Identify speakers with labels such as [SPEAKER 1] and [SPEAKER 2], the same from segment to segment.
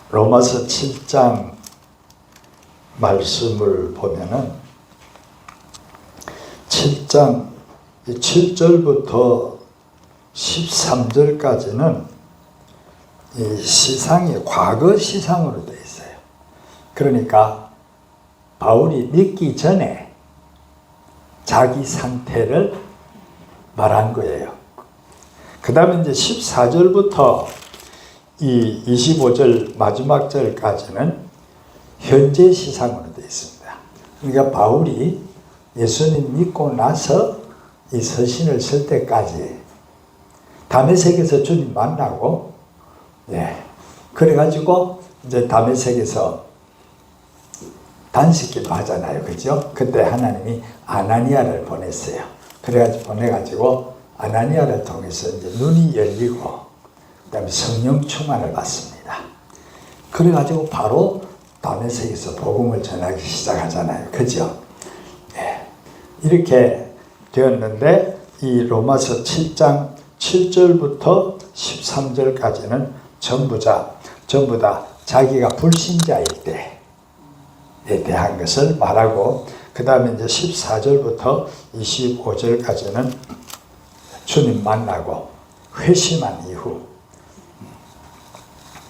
[SPEAKER 1] 로마서 7장 말씀을 보면은 7장 7절부터 13절까지는 이 시상이 과거 시상으로 되어 있어요. 그러니까 바울이 믿기 전에 자기 상태를 말한 거예요. 그 다음에 이제 14절부터 이 25절 마지막 절까지는 현재 시상으로 되어 있습니다. 그러니까 바울이 예수님 믿고 나서 이 서신을 쓸 때까지 다메섹에서 주님 만나고, 그래가지고 이제 다메섹에서 단식기도 하잖아요. 그죠? 그때 하나님이 아나니아를 보냈어요. 보내가지고 아나니아를 통해서 이제 눈이 열리고, 그 다음에 성령 충만을 받습니다. 그래가지고 바로 다메섹에서 복음을 전하기 시작하잖아요. 그죠? 이렇게 되었는데, 이 로마서 7장 7절부터 13절까지는 전부 다 자기가 불신자일 때에 대한 것을 말하고, 그 다음에 이제 14절부터 25절까지는 주님 만나고 회심한 이후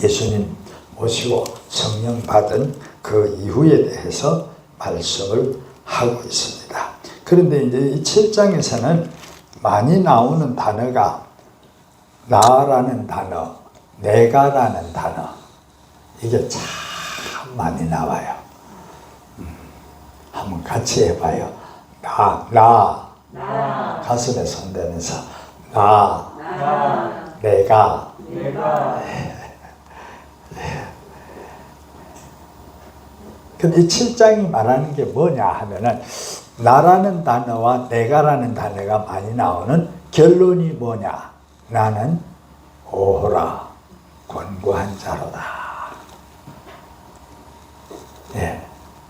[SPEAKER 1] 예수님 모시고 성령 받은 그 이후에 대해서 말씀을 하고 있습니다. 그런데 이제 이 7장에서는 많이 나오는 단어가 나라는 단어, 내가라는 단어, 이게 참 많이 나와요. 한번 같이 해봐요. 나. 가슴에 손대면서 내가. 근데 이 7장이 말하는 게 뭐냐 하면은, 나라는 단어와 내가라는 단어가 많이 나오는 결론이 뭐냐? 나는 오호라 권고한 자로다.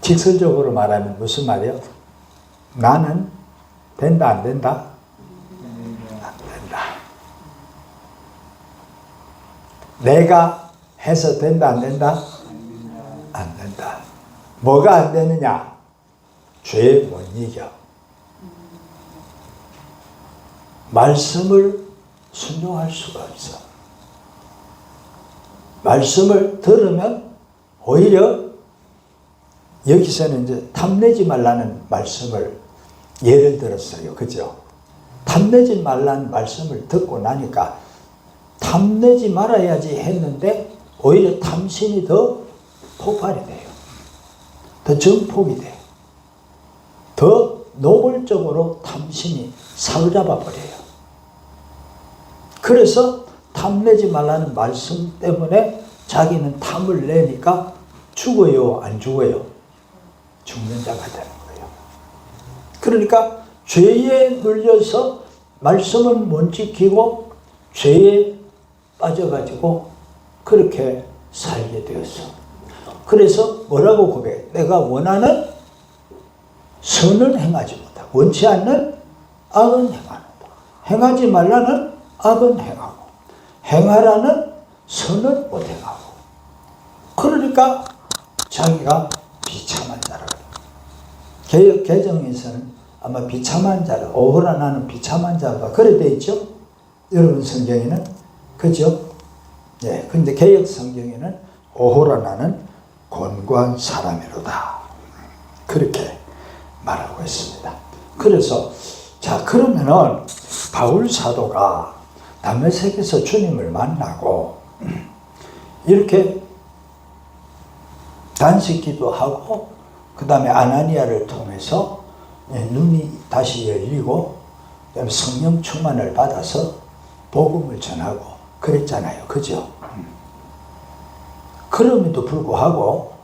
[SPEAKER 1] 직설적으로 말하면 무슨 말이에요? 나는 된다, 안 된다? 안 된다. 내가 해서 된다, 안 된다? 안 된다. 뭐가 안 되느냐? 죄 못 이겨. 말씀을 순종할 수가 없어. 말씀을 들으면 오히려, 여기서는 이제 탐내지 말라는 말씀을 예를 들었어요. 그죠? 탐내지 말라는 말씀을 듣고 나니까 탐내지 말아야지 했는데 오히려 탐심이 더 폭발이 돼요. 더 증폭이 돼요. 더 노골적으로 탐심이 사로잡아 버려요. 그래서 탐내지 말라는 말씀 때문에 자기는 탐을 내니까 죽어요, 안 죽어요? 죽는 자가 되는 거예요. 그러니까 죄에 눌려서 말씀을 못 지키고 죄에 빠져가지고 그렇게 살게 되었어. 그래서 뭐라고 고백해? 내가 원하는 선은 행하지 못하고 원치 않는 악은 행하는다. 행하지 말라는 악은 행하고 행하라는 선은 못 행하고. 그러니까 자기가 비참한 자라고. 개역 개정에서는 아마 비참한 자라, 오호라 나는 비참한 자가 그래 돼 있죠? 여러분 성경에는. 그죠? 근데 개역 성경에는 오호라 나는 곤고한 사람이로다. 그렇게 말하고 있습니다. 그래서 그러면은 바울 사도가 다메섹에서 주님을 만나고 이렇게 단식기도 하고, 그 다음에 아나니아를 통해서 눈이 다시 열리고, 그 다음에 성령 충만을 받아서 복음을 전하고 그랬잖아요. 그죠? 그럼에도 불구하고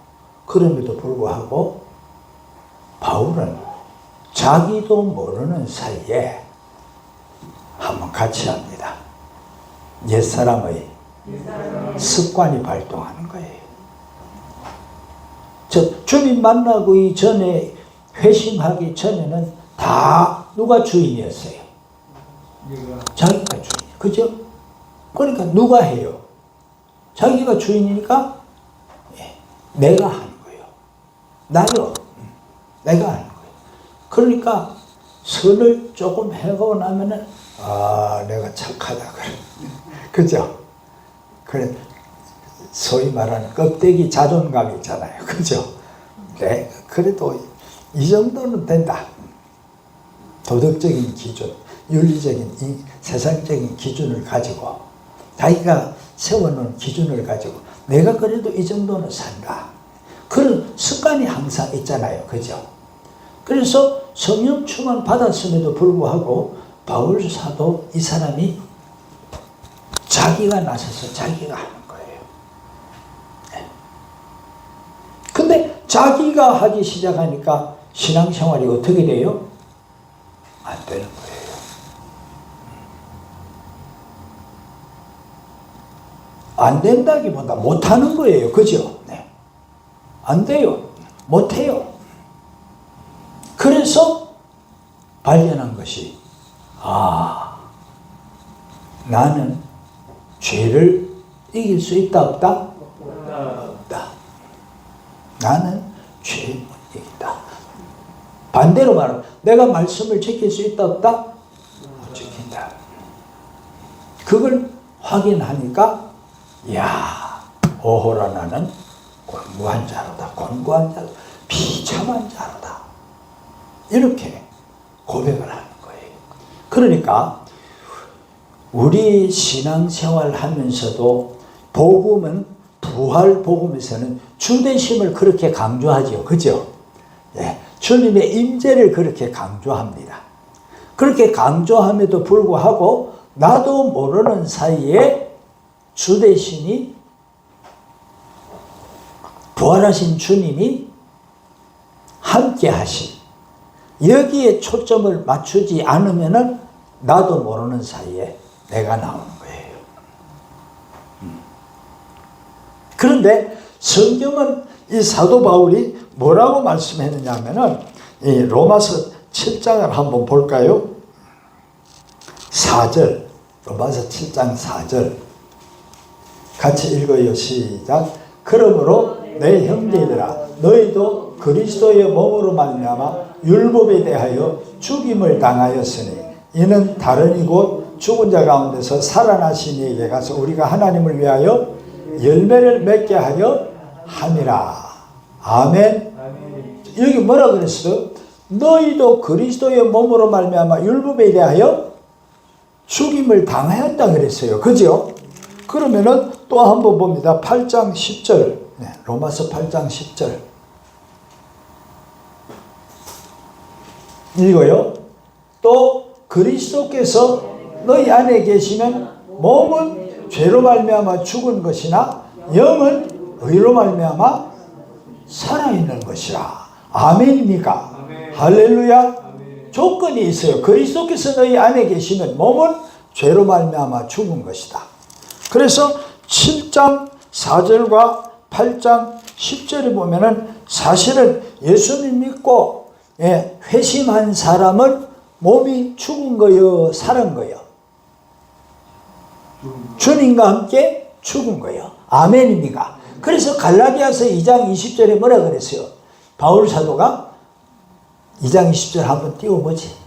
[SPEAKER 1] 바울은 자기도 모르는 사이에 한번 같이 합니다. 옛사람의 습관이 발동하는 거예요. 주님 만나고 이전에, 회심하기 전에는 다 누가 주인이었어요? 자기가 주인. 그죠? 그러니까 누가 해요? 자기가 주인이니까 내가 하는 거예요. 나요. 내가 하는 거예요. 그러니까 선을 조금 해가고 나면은 내가 착하다 그래. 그죠? 그래 소위 말하는 껍데기 자존감 있잖아요. 그죠? 네, 그래도 이 정도는 된다. 도덕적인 기준, 윤리적인 이 세상적인 기준을 가지고 자기가 세워놓은 기준을 가지고 내가 그래도 이 정도는 산다. 그런 습관이 항상 있잖아요. 그죠? 그래서 성령 충만 받았음에도 불구하고 바울 사도 이 사람이 자기가 나서서 자기가 하는 거예요. 근데 자기가 하기 시작하니까 신앙생활이 어떻게 돼요? 안 되는 거예요. 안 된다기보다 못하는 거예요. 그죠? 네. 안 돼요. 못해요. 그래서 발견한 것이 나는 죄를 이길 수 있다 없다? 없다. 나는 죄를 못 이긴다. 반대로 말하면 내가 말씀을 지킬 수 있다 없다? 못 지킨다. 그걸 확인하니까 오호라 나는 곤고한 자로다. 곤고한 자로다. 비참한 자로다. 이렇게 고백을 하는 거예요. 그러니까 우리 신앙생활 하면서도 복음은 부활 복음에서는 주되심을 그렇게 강조하죠. 그죠? 예, 주님의 임재를 그렇게 강조합니다. 그렇게 강조함에도 불구하고 나도 모르는 사이에 주되심이 부활하신 주님이 함께 하신 여기에 초점을 맞추지 않으면은 나도 모르는 사이에 내가 나오는 거예요. 그런데 성경은 이 사도 바울이 뭐라고 말씀했느냐 하면은 이 로마서 7장을 한번 볼까요? 4절, 로마서 7장 4절 같이 읽어요. 시작. 그러므로 내 형제들아 너희도 그리스도의 몸으로 말미암아 율법에 대하여 죽임을 당하였으니 이는 다른 이곳 죽은 자 가운데서 살아나신 이에게 가서 우리가 하나님을 위하여 열매를 맺게 하여 함이라. 아멘. 여기 뭐라 그랬어요? 너희도 그리스도의 몸으로 말미암아 율법에 대하여 죽임을 당하였다 그랬어요. 그죠? 그러면은 또 한번 봅니다. 8장 10절. 로마서 8장 10절. 읽어요. 또 그리스도께서 너희 안에 계시면 몸은 죄로 말미암아 죽은 것이나 영은 의로 말미암아 살아있는 것이라. 아멘입니까? 아멘. 할렐루야. 아멘. 조건이 있어요. 그리스도께서 너희 안에 계시면 몸은 죄로 말미암아 죽은 것이다. 그래서 7장 4절과 8장 10절에 보면은 사실은 예수님 믿고 회심한 사람은 몸이 죽은 거요, 살은 거요? 주님과 함께 죽은 거요. 아멘입니까? 그래서 갈라디아서 2장 20절에 뭐라 그랬어요? 바울 사도가 2장 20절 한번 띄워보지.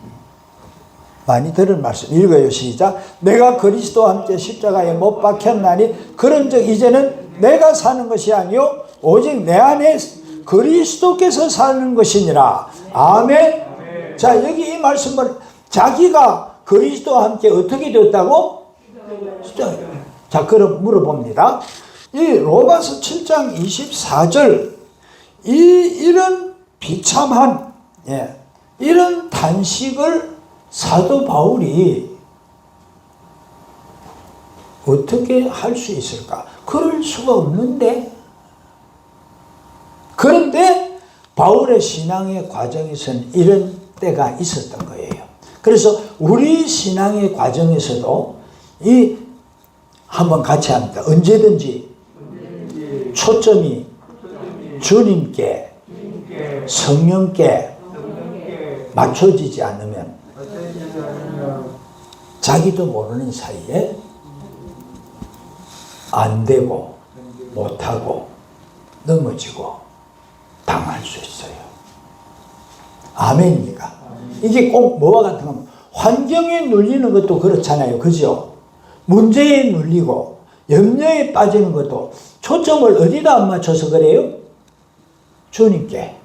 [SPEAKER 1] 많이 들은 말씀 읽어요. 시작. 내가 그리스도와 함께 십자가에 못 박혔나니 그런즉 이제는 내가 사는 것이 아니요 오직 내 안에 그리스도께서 사는 것이니라. 아멘. 아멘. 자, 여기 이 말씀은 자기가 그리스도와 함께 어떻게 되었다고? 십자가에. 자, 그럼 물어봅니다. 이 로마서 7장 24절 이런 비참한 이런 단식을 사도 바울이 어떻게 할 수 있을까? 그럴 수가 없는데. 그런데 바울의 신앙의 과정에서는 이런 때가 있었던 거예요. 그래서 우리 신앙의 과정에서도 한번 같이 합니다. 언제든지 초점이 주님께 성령께 맞춰지지 않으면 자기도 모르는 사이에 안 되고 못하고 넘어지고 당할 수 있어요. 아멘입니까? 이게 꼭 뭐와 같은 겁니다. 환경에 눌리는 것도 그렇잖아요. 그죠? 문제에 눌리고 염려에 빠지는 것도 초점을 어디다 안 맞춰서 그래요? 주님께.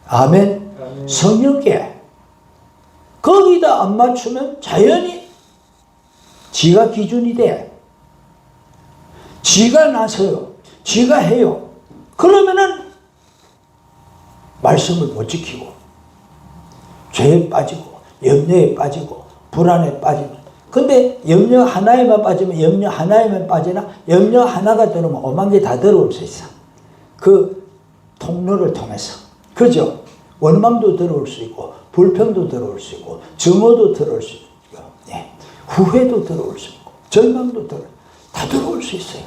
[SPEAKER 1] 아멘. 성령께. 거기다 안 맞추면 자연히 지가 기준이 돼. 지가 나서요. 지가 해요. 그러면은 말씀을 못 지키고 죄에 빠지고 염려에 빠지고 불안에 빠지고. 근데 염려 하나에만 빠지면 염려 하나에만 빠지나 염려 하나가 들어오면 5만 개 다 들어올 수 있어. 그 통로를 통해서. 그죠? 원망도 들어올 수 있고 불평도 들어올 수 있고 증오도 들어올 수 있고 예. 후회도 들어올 수 있고 절망도 다 들어올 수 있어요.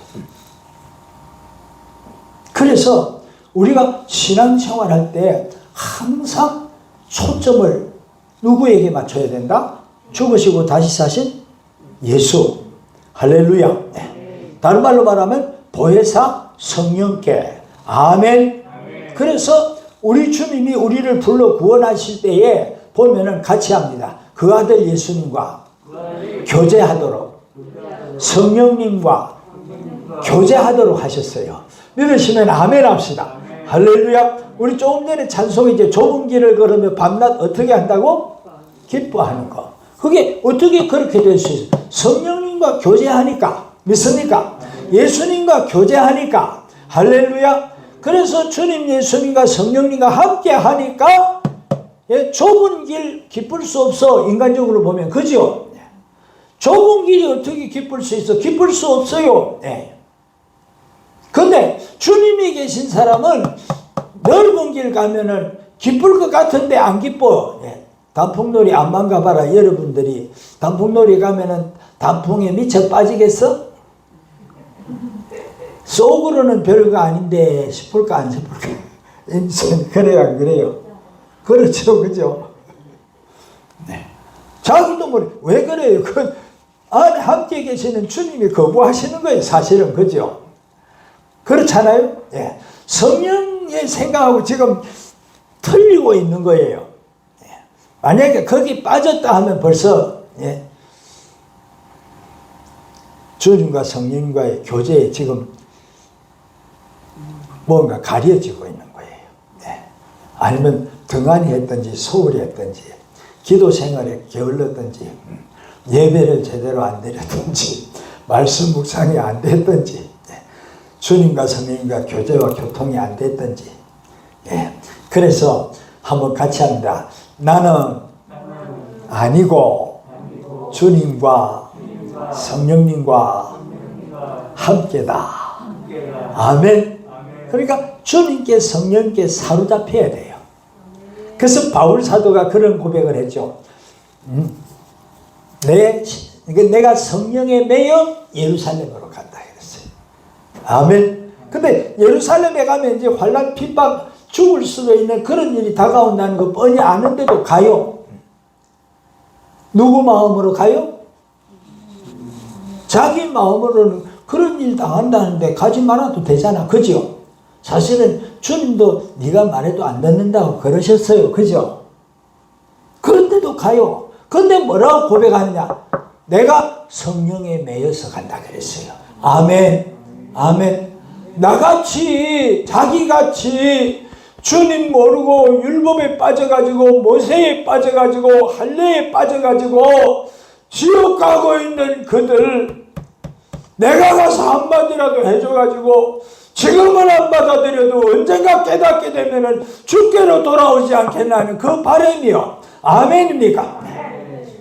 [SPEAKER 1] 그래서 우리가 신앙생활할 때 항상 초점을 누구에게 맞춰야 된다? 죽으시고 다시 사신 예수. 할렐루야. 네. 다른 말로 말하면 보혜사 성령께. 아멘. 그래서 우리 주님이 우리를 불러 구원하실 때에 보면은 같이 합니다. 그 아들 예수님과 교제하도록 성령님과 교제하도록 하셨어요. 믿으시면 아멘 합시다. 할렐루야. 우리 조금 전에 찬송이 이제 좁은 길을 걸으며 밤낮 어떻게 한다고? 기뻐하는 거. 그게 어떻게 그렇게 될 수 있어요? 성령님과 교제하니까. 믿습니까? 예수님과 교제하니까. 할렐루야. 그래서 주님 예수님과 성령님과 함께 하니까 예, 좁은 길 기쁠 수 없어. 인간적으로 보면. 그죠? 좁은 길이 어떻게 기쁠 수 있어? 기쁠 수 없어요. 네. 근데 주님이 계신 사람은 넓은 길 가면은 기쁠 것 같은데 안 기뻐. 예. 단풍놀이 안만 가봐라. 여러분들이 단풍놀이 가면은 단풍에 미쳐 빠지겠어? 속으로는 별거 아닌데 싶을까 안 싶을까? 그래요 안 그래요? 그렇죠. 그죠? 네. 자기도 모르 왜 그래요? 그 안에 함께 계시는 주님이 거부하시는 거예요. 사실은. 그죠? 그렇잖아요? 예. 성령의 생각하고 지금 틀리고 있는 거예요. 예. 만약에 거기 빠졌다 하면 벌써 예. 주님과 성령과의 교제에 지금 뭔가 가려지고 있는 거예요. 예. 아니면 등한히 했든지 소홀히 했든지 기도 생활에 게을렀든지 예배를 제대로 안 드렸든지 말씀 묵상이 안 됐든지 주님과 성령님과 교제와 교통이 안 됐든지 예. 그래서 한번 같이 합니다. 나는 아니고 주님과 성령님과 함께다. 아멘. 그러니까 주님께 성령께 사로잡혀야 돼요. 그래서 바울 사도가 그런 고백을 했죠. 내가 성령에 매여 예루살렘으로 간다 그랬어요. 아멘. 근데 예루살렘에 가면 이제 환난, 핍박, 죽을 수도 있는 그런 일이 다가온다는 거 뻔히 아는데도 가요. 누구 마음으로 가요? 자기 마음으로는 그런 일 당한다는데 가지 말아도 되잖아. 그죠? 사실은 주님도 네가 말해도 안 듣는다고 그러셨어요. 그죠? 그런데도 가요. 근데 뭐라고 고백하느냐? 내가 성령에 매여서 간다 그랬어요. 아멘. 아멘. 나같이 자기같이 주님 모르고 율법에 빠져가지고 모세에 빠져가지고 할례에 빠져가지고 지옥 가고 있는 그들 내가 가서 한마디라도 해줘가지고 지금은 안 받아들여도 언젠가 깨닫게 되면은 주께로 돌아오지 않겠나는 그 바람이요. 아멘입니까?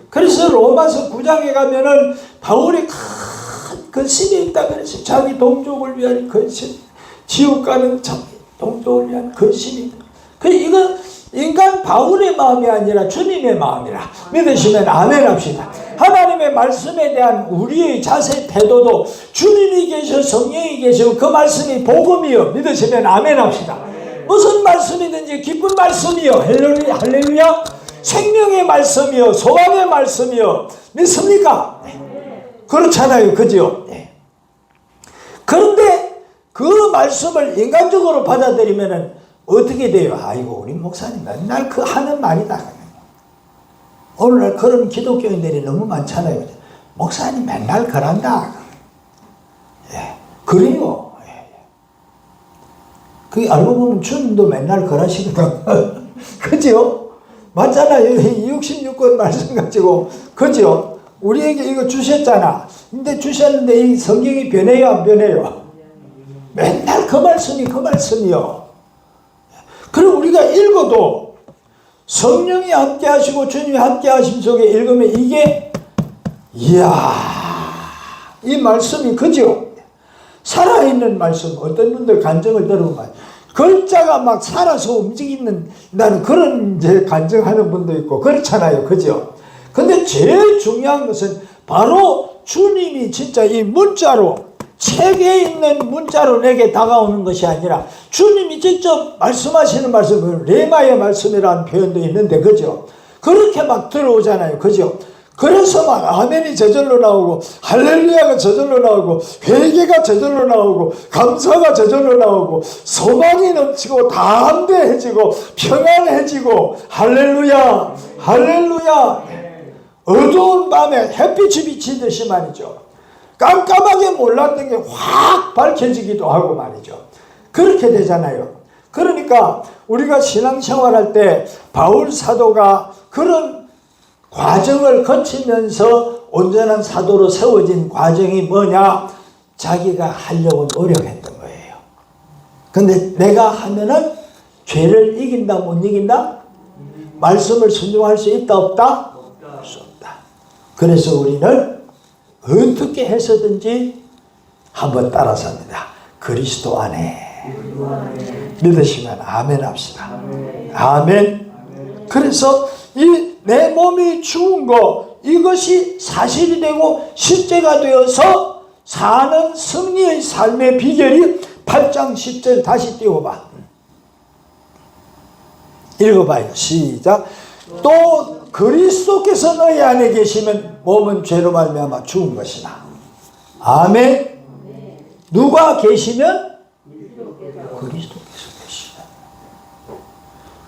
[SPEAKER 1] 그래서 로마서 9장에 가면은 바울이 큰 근심이 있다 그랬어요. 자기 동족을 위한 근심, 지옥 가는 자기 동족을 위한 근심이 있다. 이건 인간 바울의 마음이 아니라 주님의 마음이라 믿으시면 아멘 합시다. 하나님의 말씀에 대한 우리의 자세 태도도 주님이 계셔 성령이 계시고 그 말씀이 복음이요. 믿으시면 아멘 합시다. 무슨 말씀이든지 기쁜 말씀이요. 할렐루야, 할렐루야. 생명의 말씀이요. 소망의 말씀이요. 믿습니까? 네. 그렇잖아요. 그죠? 네. 그런데 그 말씀을 인간적으로 받아들이면은 어떻게 돼요? 아이고, 우리 목사님 맨날 그 하는 말이다. 오늘날 그런 기독교인들이 너무 많잖아요. 목사님 맨날 그런다. 예, 그래요. 예. 그 알고 보면 주님도 맨날 그러시거든. 그죠? 맞잖아요. 66권 말씀 가지고. 그죠? 우리에게 이거 주셨잖아. 근데 주셨는데 이 성경이 변해요, 안 변해요? 맨날 그 말씀이요. 그리고 우리가 읽어도 성령이 함께 하시고 주님이 함께 하심 속에 읽으면 이게, 이야, 이 말씀이 그죠? 살아있는 말씀. 어떤 분들 간증을 들어보면 글자가 막 살아서 움직이는, 나는 그런 이제 간증하는 분도 있고 그렇잖아요. 그죠? 근데 제일 중요한 것은 바로 주님이 진짜 이 문자로, 책에 있는 문자로 내게 다가오는 것이 아니라 주님이 직접 말씀하시는 말씀을 레마의 말씀이라는 표현도 있는데, 그죠? 그렇게 막 들어오잖아요. 그죠? 그래서 막 아멘이 저절로 나오고 할렐루야가 저절로 나오고 회개가 저절로 나오고 감사가 저절로 나오고 소망이 넘치고 담대해지고 평안해지고 할렐루야 할렐루야. 어두운 밤에 햇빛이 비치듯이 말이죠. 깜깜하게 몰랐던 게 확 밝혀지기도 하고 말이죠. 그렇게 되잖아요. 그러니까 우리가 신앙생활할 때 바울 사도가 그런 과정을 거치면서 온전한 사도로 세워진 과정이 뭐냐? 자기가 하려고 노력했던 거예요. 근데 내가 하면은 죄를 이긴다, 못 이긴다? 말씀을 순종할 수 있다, 없다? 수 없다. 그래서 우리는 어떻게 해서든지 한번 따라삽니다. 그리스도 안에. 믿으시면 아멘 합시다. 아멘. 그래서 이 내 몸이 죽은 거, 이것이 사실이 되고 실제가 되어서 사는 승리의 삶의 비결이 8장 10절 다시 띄워봐. 읽어봐요. 시작. 또 그리스도께서 너희 안에 계시면 몸은 죄로 말미암아 죽은 것이나. 아멘. 누가 계시면? 그리스도께서 계시면.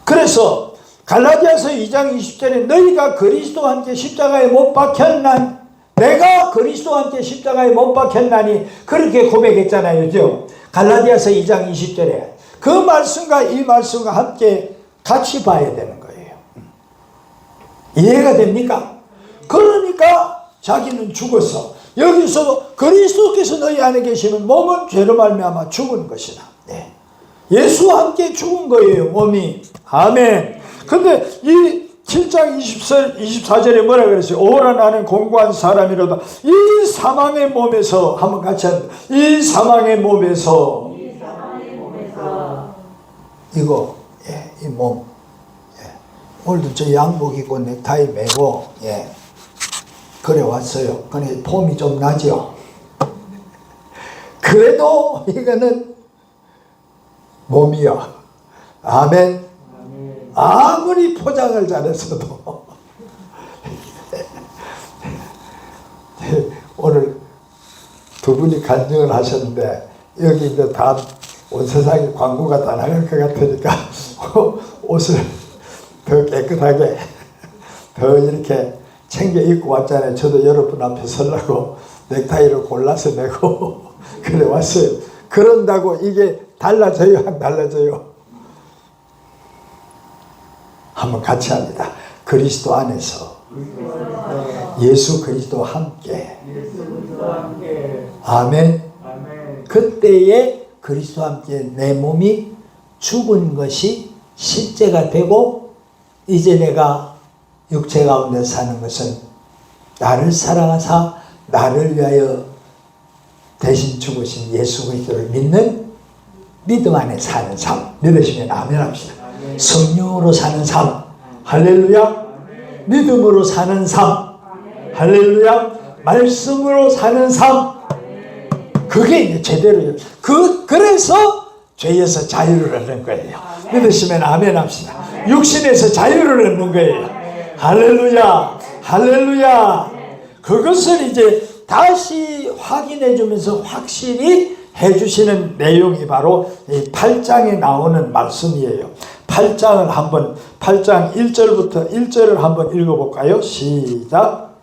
[SPEAKER 1] 그래서 갈라디아서 2장 20절에 너희가 그리스도와 함께 십자가에 못 박혔나니, 내가 그리스도와 함께 십자가에 못 박혔나니, 그렇게 고백했잖아요. 그죠? 갈라디아서 2장 20절에 그 말씀과 이 말씀과 함께 같이 봐야 되는 거예요. 이해가 됩니까? 그러니까 자기는 죽었어. 여기서 그리스도께서 너희 안에 계시면 몸은 죄로 말미암아 죽은 것이나. 네. 예수와 함께 죽은 거예요, 몸이. 아멘. 근데 이 7장 24절에 뭐라 그랬어요? 오라 나는 공고한 사람이로다. 이 사망의 몸에서, 한번 같이 합니다. 이 사망의 몸에서. 이거, 예, 이 몸. 예. 오늘도 저 양복 입고 넥타이 매고, 예. 그래 왔어요. 그러니 폼이 좀 나죠? 그래도 이거는 몸이야. 아멘. 아무리 포장을 잘했어도 오늘 두 분이 간증을 하셨는데 여기 이제 다 온 세상에 광고가 다 나갈 것 같으니까 옷을 더 깨끗하게 더 이렇게 챙겨 입고 왔잖아요. 저도 여러분 앞에 서려고 넥타이를 골라서 내고 그래 왔어요. 그런다고 이게 달라져요, 안 달라져요? 한번 같이 합니다. 그리스도 안에서 예수 그리스도와 함께. 아멘. 그때에 그리스도와 함께 내 몸이 죽은 것이 실제가 되고, 이제 내가 육체 가운데 사는 것은 나를 사랑하사 나를 위하여 대신 죽으신 예수 그리스도를 믿는 믿음 안에 사는 삶. 믿으시면 아멘 합시다. 성령으로 사는 삶. 할렐루야. 믿음으로 사는 삶. 할렐루야. 말씀으로 사는 삶. 그게 이제 제대로. 그래서 죄에서 자유를 얻는 거예요. 믿으시면 아멘 합시다. 육신에서 자유를 얻는 거예요. 할렐루야. 할렐루야. 그것을 이제 다시 확인해 주면서 확실히 해주시는 내용이 바로 이 8장에 나오는 말씀이에요. 8장 1절부터 1절을 한번 읽어볼까요? 시작.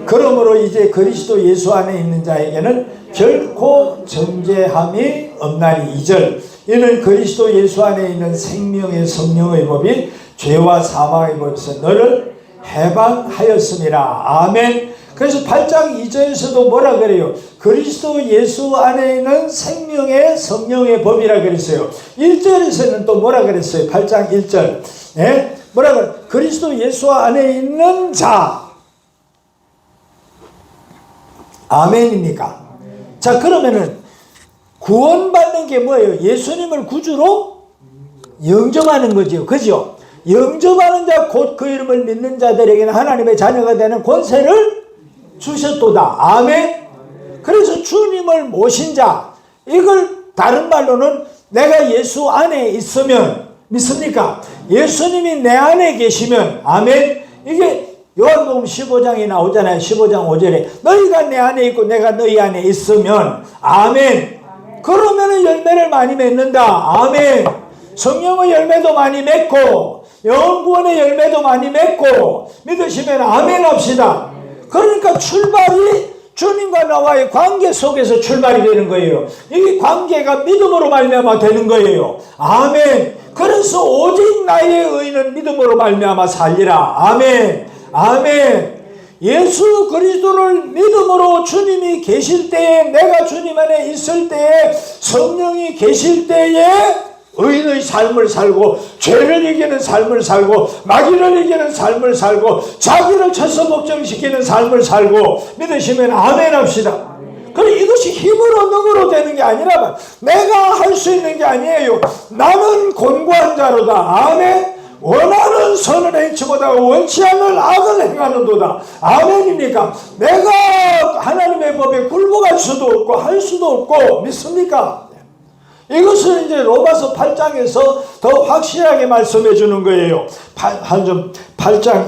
[SPEAKER 1] 그러므로 이제 그리스도 예수 안에 있는 자에게는 결코 정죄함이 없나니. 2절. 이는 그리스도 예수 안에 있는 생명의 성령의 법이 죄와 사망의 법에서 너를 해방하였습니다. 아멘. 그래서 8장 2절에서도 뭐라 그래요? 그리스도 예수 안에 있는 생명의 성령의 법이라 그랬어요. 1절에서는 또 뭐라 그랬어요? 8장 1절. 네? 뭐라 그래요? 그리스도 예수 안에 있는 자. 아멘입니까? 자, 그러면은 구원받는 게 뭐예요? 예수님을 구주로 영접하는 거죠. 그죠? 영접하는 자 곧 그 이름을 믿는 자들에게는 하나님의 자녀가 되는 권세를 주셨도다. 아멘. 그래서 주님을 모신 자, 이걸 다른 말로는 내가 예수 안에 있으면, 믿습니까? 예수님이 내 안에 계시면, 아멘. 이게 요한복음 15장이 나오잖아요. 15장 5절에 너희가 내 안에 있고 내가 너희 안에 있으면, 아멘. 그러면은 열매를 많이 맺는다. 아멘. 성령의 열매도 많이 맺고 영구원의 열매도 많이 맺고 믿으시면 아멘 합시다. 그러니까 출발이 주님과 나와의 관계 속에서 출발이 되는 거예요. 이 관계가 믿음으로 말미암아 되는 거예요. 아멘. 그래서 오직 나의 의는 믿음으로 말미암아 살리라. 아멘. 아멘. 예수 그리스도를 믿음으로 주님이 계실 때에, 내가 주님 안에 있을 때에, 성령이 계실 때에 의인의 삶을 살고 죄를 이기는 삶을 살고 마귀를 이기는 삶을 살고 자기를 천서복종시키는 삶을 살고 믿으시면 아멘 합시다. 그럼 이것이 힘으로 능으로 되는 게 아니라 내가 할 수 있는 게 아니에요. 나는 곤고한 자로다. 아멘. 원하는 선을 행치보다 원치 않는 악을 행하는도다. 아멘입니까? 내가 하나님의 법에 굴복할 수도 없고 할 수도 없고, 믿습니까? 이것을 이제 로마서 8장에서 더 확실하게 말씀해 주는 거예요. 8장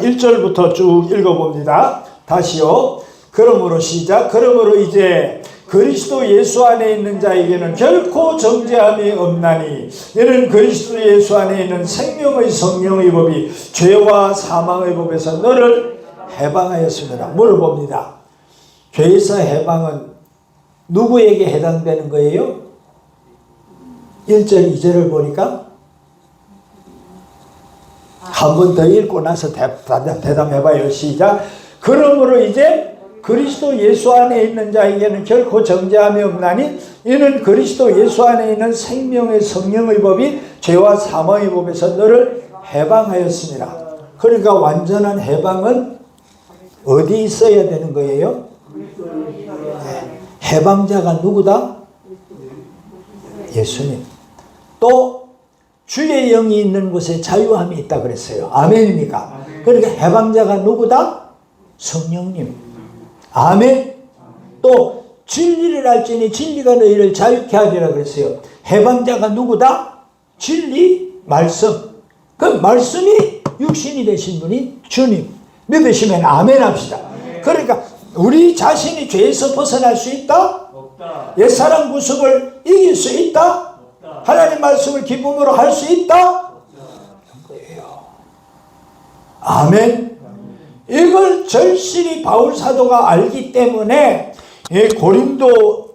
[SPEAKER 1] 1절부터 쭉 읽어봅니다. 다시요. 그러므로 시작. 그러므로 이제 그리스도 예수 안에 있는 자에게는 결코 정죄함이 없나니 이는 그리스도 예수 안에 있는 생명의 성령의 법이 죄와 사망의 법에서 너를 해방하였습니다. 물어봅니다. 죄에서 해방은 누구에게 해당되는 거예요? 1절 2절을 보니까 한 번 더 읽고 나서 대답해봐요. 시작. 그러므로 이제 그리스도 예수 안에 있는 자에게는 결코 정죄함이 없나니 이는 그리스도 예수 안에 있는 생명의 성령의 법이 죄와 사망의 법에서 너를 해방하였습니다. 그러니까 완전한 해방은 어디 있어야 되는 거예요? 해방자가 누구다? 예수님. 또 주의 영이 있는 곳에 자유함이 있다 그랬어요. 아멘입니까? 그러니까 해방자가 누구다? 성령님. 아멘. 또 진리를 알지니 진리가 너희를 자유케 하리라 그랬어요. 해방자가 누구다? 진리, 말씀. 그 말씀이 육신이 되신 분이 주님. 믿으시면 아멘 합시다. 그러니까 우리 자신이 죄에서 벗어날 수 있다? 없다. 옛사람 구습을 이길 수 있다? 없다. 하나님 말씀을 기쁨으로 할 수 있다? 없다. 아멘. 이걸 절실히 바울 사도가 알기 때문에 고린도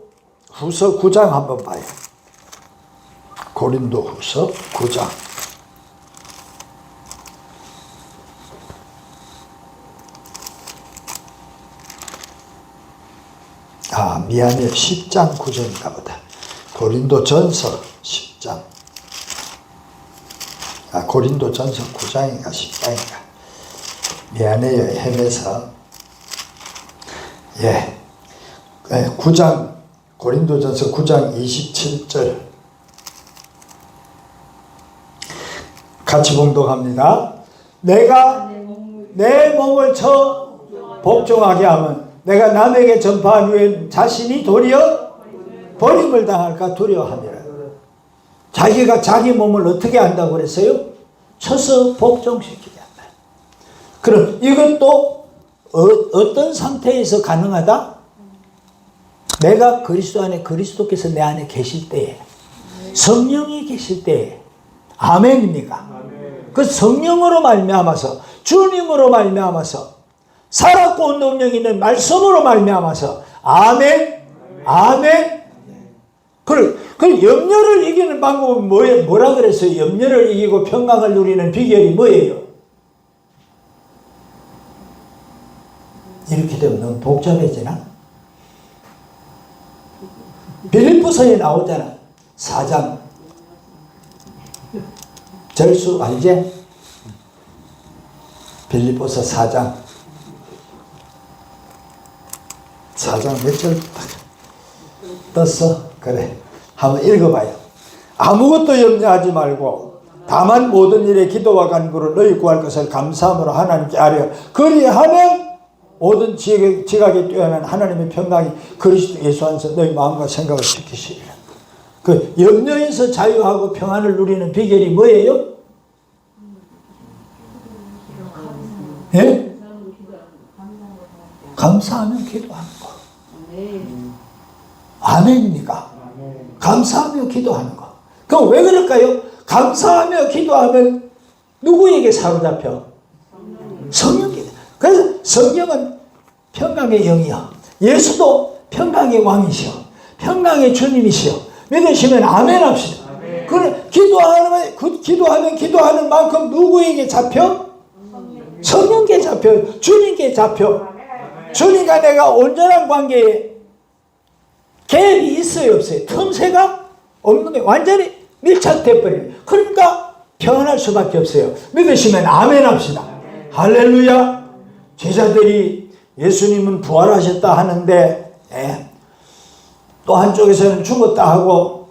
[SPEAKER 1] 후서 9장 한번 봐요. 고린도 후서 9장. 미안해. 10장 9절인가 보다. 고린도 전서 10장. 고린도 전서 9장인가 10장인가. 미안해요. 헤매서. 9장, 고린도 전서 9장 27절. 같이 봉독합니다. 내가 내 몸을 복종하게 하면 내가 남에게 전파한 후에 자신이 도리어 버림을 당할까 두려워함이라. 자기가 자기 몸을 어떻게 한다고 그랬어요? 쳐서 복종시키게 한다. 그럼 이것도 어떤 상태에서 가능하다? 내가 그리스도 안에 그리스도께서 내 안에 계실 때에 성령이 계실 때에 아멘입니까? 그 성령으로 말미암아서 주님으로 말미암아서 살았고 온 능력이 있는 말씀으로 말미암아서 아멘 아멘. 그 염려를 이기는 방법은 뭐라 그랬어요? 염려를 이기고 평강을 누리는 비결이 뭐예요? 이렇게 되면 너무 복잡해지나? 빌립보서에 나오잖아. 4장 절수 알지? 빌립보서 4장 몇 절 떴어? 그래, 한번 읽어봐요. 아무것도 염려하지 말고 다만 모든 일에 기도와 간구로 너희 구할 것을 감사함으로 하나님께 아뢰어 그리하면 모든 지각에 뛰어난 하나님의 평강이 그리스도 예수 안에서 너희 마음과 생각을 지키시리라. 그 염려에서 자유하고 평안을 누리는 비결이 뭐예요? 예? 감사하며 기도하는 거. 아멘입니까? 감사하며 기도하는 거. 그럼 왜 그럴까요? 감사하며 기도하면 누구에게 사로잡혀? 성령께. 그래서 성령은 평강의 영이요. 예수도 평강의 왕이시오. 평강의 주님이시오. 믿으시면 아멘 합시다. 그래, 기도하면 기도하는 만큼 누구에게 잡혀? 성령께 잡혀. 주님께 잡혀. 주님과 내가 온전한 관계에 갭이 있어요, 없어요? 틈새가 없는 게 완전히 밀착돼 버려요. 그러니까 평안할 수밖에 없어요. 믿으시면 아멘 합시다. 할렐루야. 제자들이 예수님은 부활하셨다 하는데 또 한쪽에서는 죽었다 하고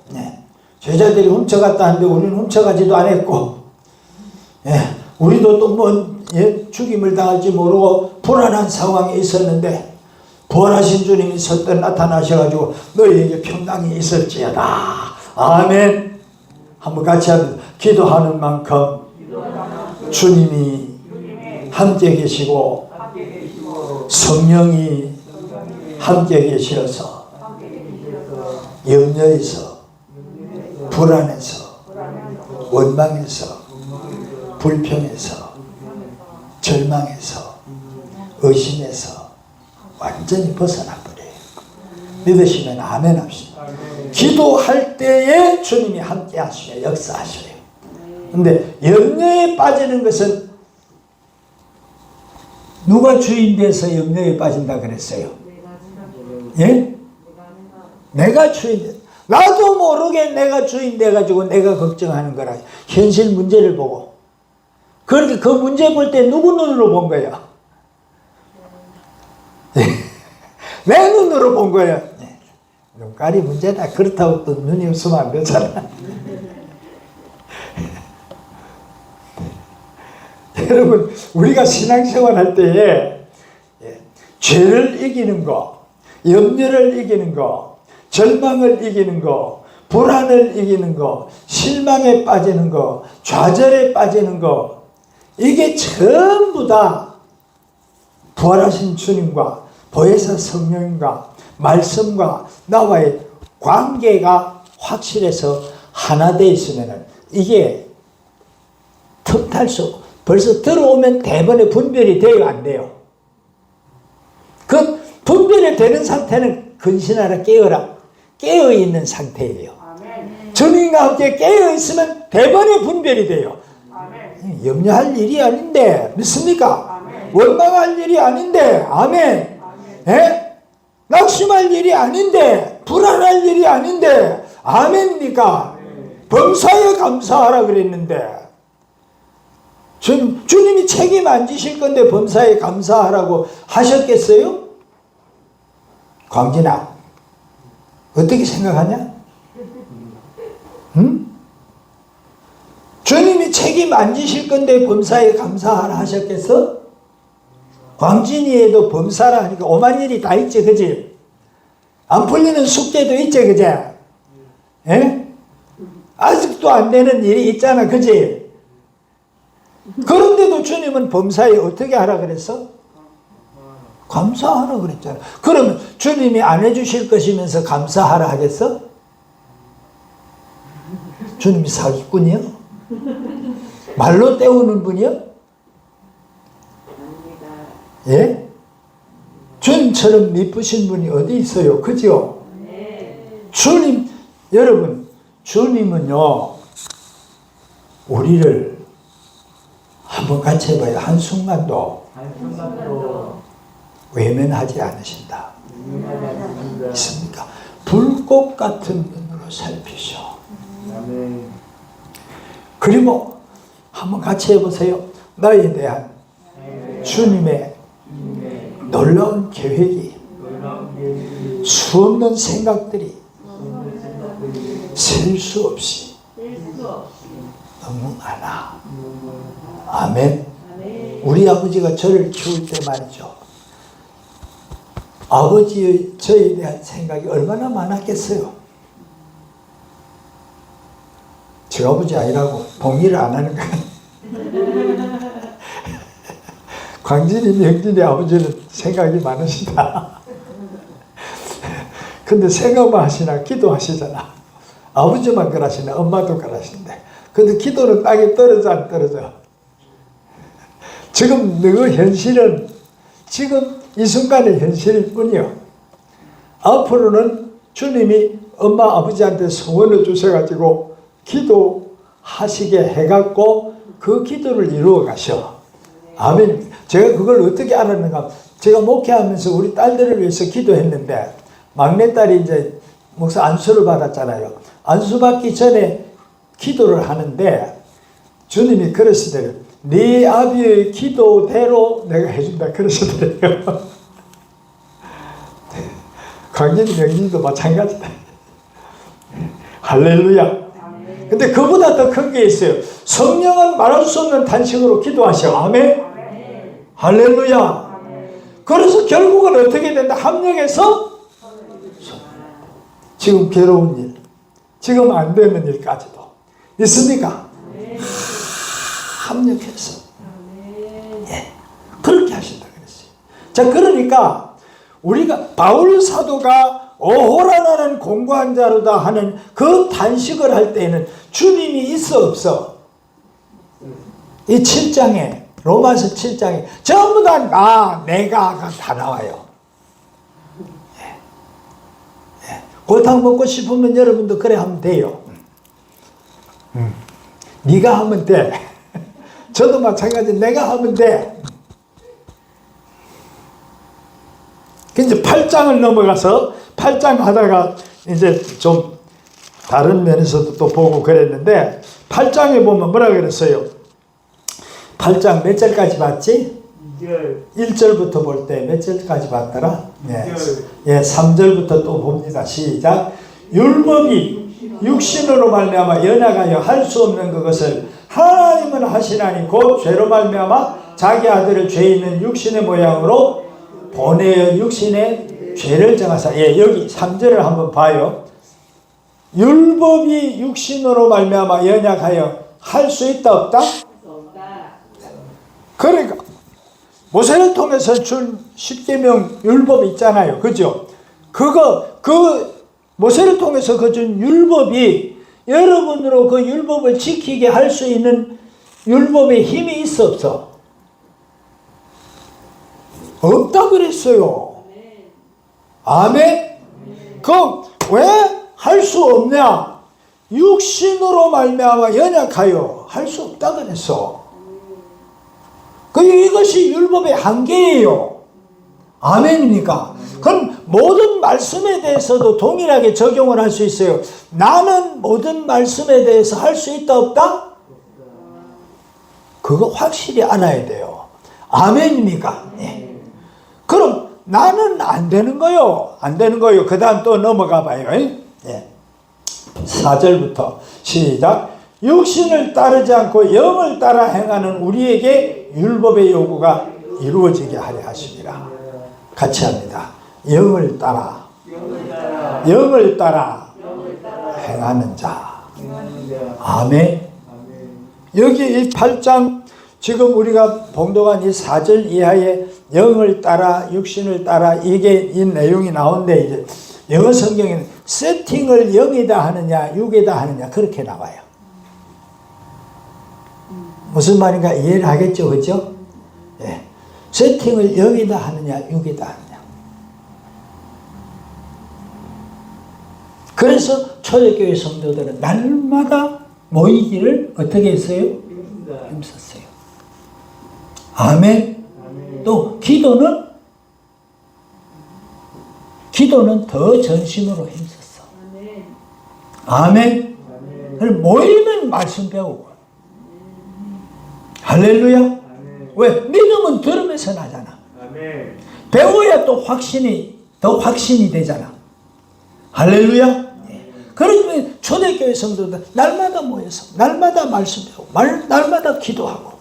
[SPEAKER 1] 제자들이 훔쳐갔다 하는데 우리는 훔쳐가지도 않았고 우리도 또 죽임을 당할지 모르고 불안한 상황에 있었는데 부활하신 주님이 선뜻 나타나셔가지고 너희에게 평강이 있을지어다. 아멘. 한번 같이 합니다. 기도하는 만큼 주님이 함께 계시고 성령이 함께 계셔서 염려에서 불안해서 원망해서 불평해서 절망해서 의심해서 완전히 벗어나 버려요. 믿으시면 아멘 합시다. 기도할 때에 주님이 함께 하시며 역사하셔요. 근데 염려에 빠지는 것은 누가 주인 돼서 염려에 빠진다 그랬어요? 예? 내가 주인 돼. 나도 모르게 내가 주인 돼가지고 내가 걱정하는 거라. 현실 문제를 보고. 그렇게 그 문제 볼 때 누구 눈으로 본 거야? 내 눈으로 본 거야. 눈깔이 문제다. 그렇다고 또 눈이 없으면 안 되잖아. 여러분, 우리가 신앙생활 할 때에 죄를 이기는 거, 염려를 이기는 거, 절망을 이기는 거, 불안을 이기는 거, 실망에 빠지는 거, 좌절에 빠지는 거, 이게 전부 다 부활하신 주님과 보혜사 성령과 말씀과 나와의 관계가 확실해서 하나 되어 있으면 이게 틈탈 수 없고 벌써 들어오면 대번에 분별이 돼요, 안 돼요? 그 분별이 되는 상태는 근신하라 깨어라 깨어있는 상태예요. 아멘. 주님과 함께 깨어있으면 대번에 분별이 돼요. 아멘. 염려할 일이 아닌데 믿습니까? 아멘. 원망할 일이 아닌데 아멘. 아멘. 낙심할 일이 아닌데 불안할 일이 아닌데 아멘입니까? 아멘. 범사에 감사하라 그랬는데 주님이 책임 안 지실 건데 범사에 감사하라고 하셨겠어요? 광진아 어떻게 생각하냐? 응? 주님이 책임 안 지실 건데 범사에 감사하라 하셨겠어? 광진이에도 범사라 하니까 오만 일이 다 있지, 그지? 안 풀리는 숙제도 있지, 그지? 예? 아직도 안 되는 일이 있잖아, 그지? 그런데도 주님은 범사에 어떻게 하라 그랬어? 감사하라 그랬잖아요. 그러면 주님이 안 해주실 것이면서 감사하라 하겠어? 주님이 사기꾼이요? 말로 때우는 분이요? 예? 주님처럼 미쁘신 분이 어디 있어요? 그죠? 주님, 여러분, 주님은요, 우리를 한번 같이 해봐요. 한순간도 외면하지 않으신다. 있습니까? 불꽃 같은 눈으로 살피셔. 그리고 한번 같이 해보세요. 너에 대한 주님의 놀라운 계획이, 수없는 생각들이 셀 수 없이 너무 많아. 아멘. 우리 아버지가 저를 키울 때 말이죠. 아버지의 저에 대한 생각이 얼마나 많았겠어요. 제 아버지 아니라고 동의를 안 하는 거예요. 광진이, 명진이 아버지는 생각이 많으시다. 근데 생각만 하시나 기도하시잖아. 아버지만 그러시나 엄마도 그러신데. 근데 기도는 땅에 떨어져 안 떨어져? 지금 너 현실은 지금 이 순간의 현실일 뿐이요. 앞으로는 주님이 엄마 아버지한테 소원을 주셔가지고 기도하시게 해갖고 그 기도를 이루어 가셔. 아멘. 제가 그걸 어떻게 알았는가? 제가 목회하면서 우리 딸들을 위해서 기도했는데 막내딸이 이제 목사 안수를 받았잖아요. 안수 받기 전에 기도를 하는데 주님이 그러시더래요. 네 아비의 기도대로 내가 해준다 그러시더래요. 광진이, 명진이도 마찬가지다. 할렐루야. 근데 그보다 더 큰 게 있어요. 성령은 말할 수 없는 탄식으로 기도하셔. 아멘. 할렐루야. 그래서 결국은 어떻게 된다? 합력해서 지금 괴로운 일, 지금 안 되는 일까지도 있습니까? 합력해서. 예. 그렇게 하신다 그랬어요. 자, 그러니까 우리가 바울 사도가 오호라나는 공고한 자로다 하는 그 단식을 할 때에는 주님이 있어 없어? 이 7장에, 로마서 7장에 전부 다 내가가 다 나와요. 예. 예. 골탕 먹고 싶으면 여러분도 그래 하면 돼요. 네가 하면 돼. 저도 마찬가지. 내가 하면 돼. 이제 8장을 넘어가서 8장 하다가 이제 좀 다른 면에서도 또 보고 그랬는데 8장에 보면 뭐라 그랬어요? 8장 몇 절까지 봤지? 1절부터 볼 때 몇 절까지 봤더라? 예, 3절부터 또 봅니다. 시작. 율법이 육신으로 말미암아 연약하여 할 수 없는 그것을 하나님은 하시나니 곧 죄로 말미암아 자기 아들을 죄 있는 육신의 모양으로 보내어 육신의 죄를 정하사. 예, 여기 3절을 한번 봐요. 율법이 육신으로 말미암아 연약하여 할 수 있다 없다? 그러니까 모세를 통해서 준 십계명 율법 있잖아요. 그죠? 그 모세를 통해서 그 준 율법이 여러분으로 그 율법을 지키게 할 수 있는 율법의 힘이 있어 없어? 없다 그랬어요. 아멘. 그럼 왜 할 수 없냐? 육신으로 말미암아 연약하여 할 수 없다 그랬어. 이것이 율법의 한계예요. 아멘입니까? 그럼 모든 말씀에 대해서도 동일하게 적용을 할 수 있어요. 나는 모든 말씀에 대해서 할 수 있다 없다? 그거 확실히 알아야 돼요. 아멘입니까? 네. 그럼 나는 안 되는 거요. 안 되는 거요. 그 다음 또 넘어가 봐요. 예. 4절부터 시작. 육신을 따르지 않고 영을 따라 행하는 우리에게 율법의 요구가 이루어지게 하려 하시니라. 같이 합니다. 영을 따라 행하는 자. 아멘. 여기 이 8장 지금 우리가 봉독한 이 4절 이하의 영을 따라 육신을 따라 이게 이 내용이 나오는데 이제 영어 성경에는 세팅을 영이다 하느냐 육이다 하느냐 그렇게 나와요. 무슨 말인가 이해를 하겠죠, 그죠? 예. 세팅을 영이다 하느냐 육이다 하느냐. 그래서 초대교회 성도들은 날마다 모이기를 어떻게 했어요? 힘썼어요. 아멘. 또 기도는 더 전심으로 힘썼어. 아멘. 그럼 모이면 말씀 배우고. 할렐루야. 왜? 믿음은 들으면서 나잖아. 배워야 또 더 확신이 되잖아. 할렐루야. 그러면 초대교회 성도들 날마다 모여서 날마다 말씀 배우고 날마다 기도하고.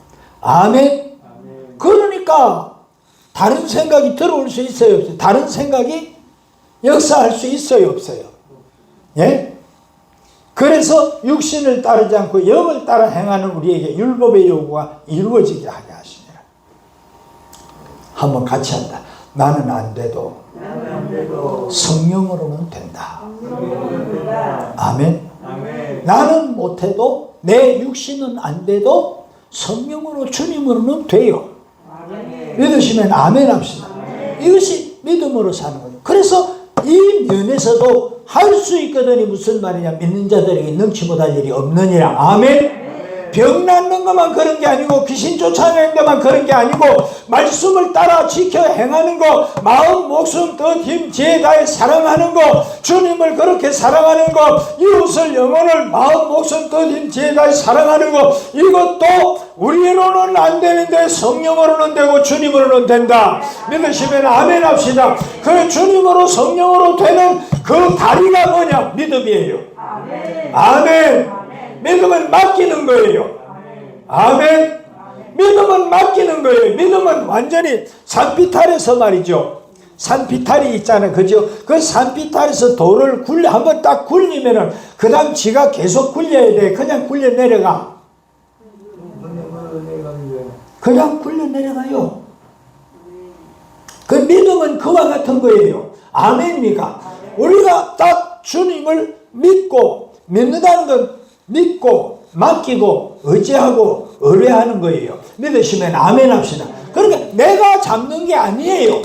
[SPEAKER 1] 아멘. 그러니까 다른 생각이 들어올 수 있어요, 없어요? 다른 생각이 역사할 수 있어요, 없어요? 예? 그래서 육신을 따르지 않고 영을 따라 행하는 우리에게 율법의 요구가 이루어지게 하게 하시니라. 한번 같이 한다. 나는 안 돼도 성령으로는 된다. 아멘. 나는 못해도 내 육신은 안 돼도 성령으로 주님으로는 돼요. 믿으시면 아멘 합시다. 이것이 믿음으로 사는 거예요. 그래서 이 면에서도 할 수 있거든이 무슨 말이냐. 믿는 자들에게 능치 못할 일이 없느니라. 아멘. 병 낫는 것만 그런 게 아니고 귀신 쫓아내는 것만 그런 게 아니고 말씀을 따라 지켜 행하는 것, 마음 목숨 뜻 힘 지혜 다해 사랑하는 것, 주님을 그렇게 사랑하는 것, 이웃을 영혼을 마음 목숨 뜻 힘 지혜 다해 사랑하는 것, 이것도 우리로는 안 되는데 성령으로는 되고 주님으로는 된다. 믿으시면 아멘 합시다. 그 주님으로 성령으로 되는 그 다리가 뭐냐? 믿음이에요. 아멘. 믿음은 맡기는 거예요. 아멘. 믿음은 맡기는 거예요. 믿음은 완전히 산비탈에서 말이죠. 산비탈이 있잖아요. 그죠? 그 산비탈에서 돌을 한번 딱 굴리면은 그 다음 지가 계속 굴려야 돼. 그냥 굴려 내려가. 그냥 굴려 내려가요. 그 믿음은 그와 같은 거예요. 아멘입니까? 우리가 딱 주님을 믿는다는 건 믿고 맡기고 의지하고 의뢰하는 거예요. 믿으시면 아멘 합시다. 그러니까 내가 잡는 게 아니에요.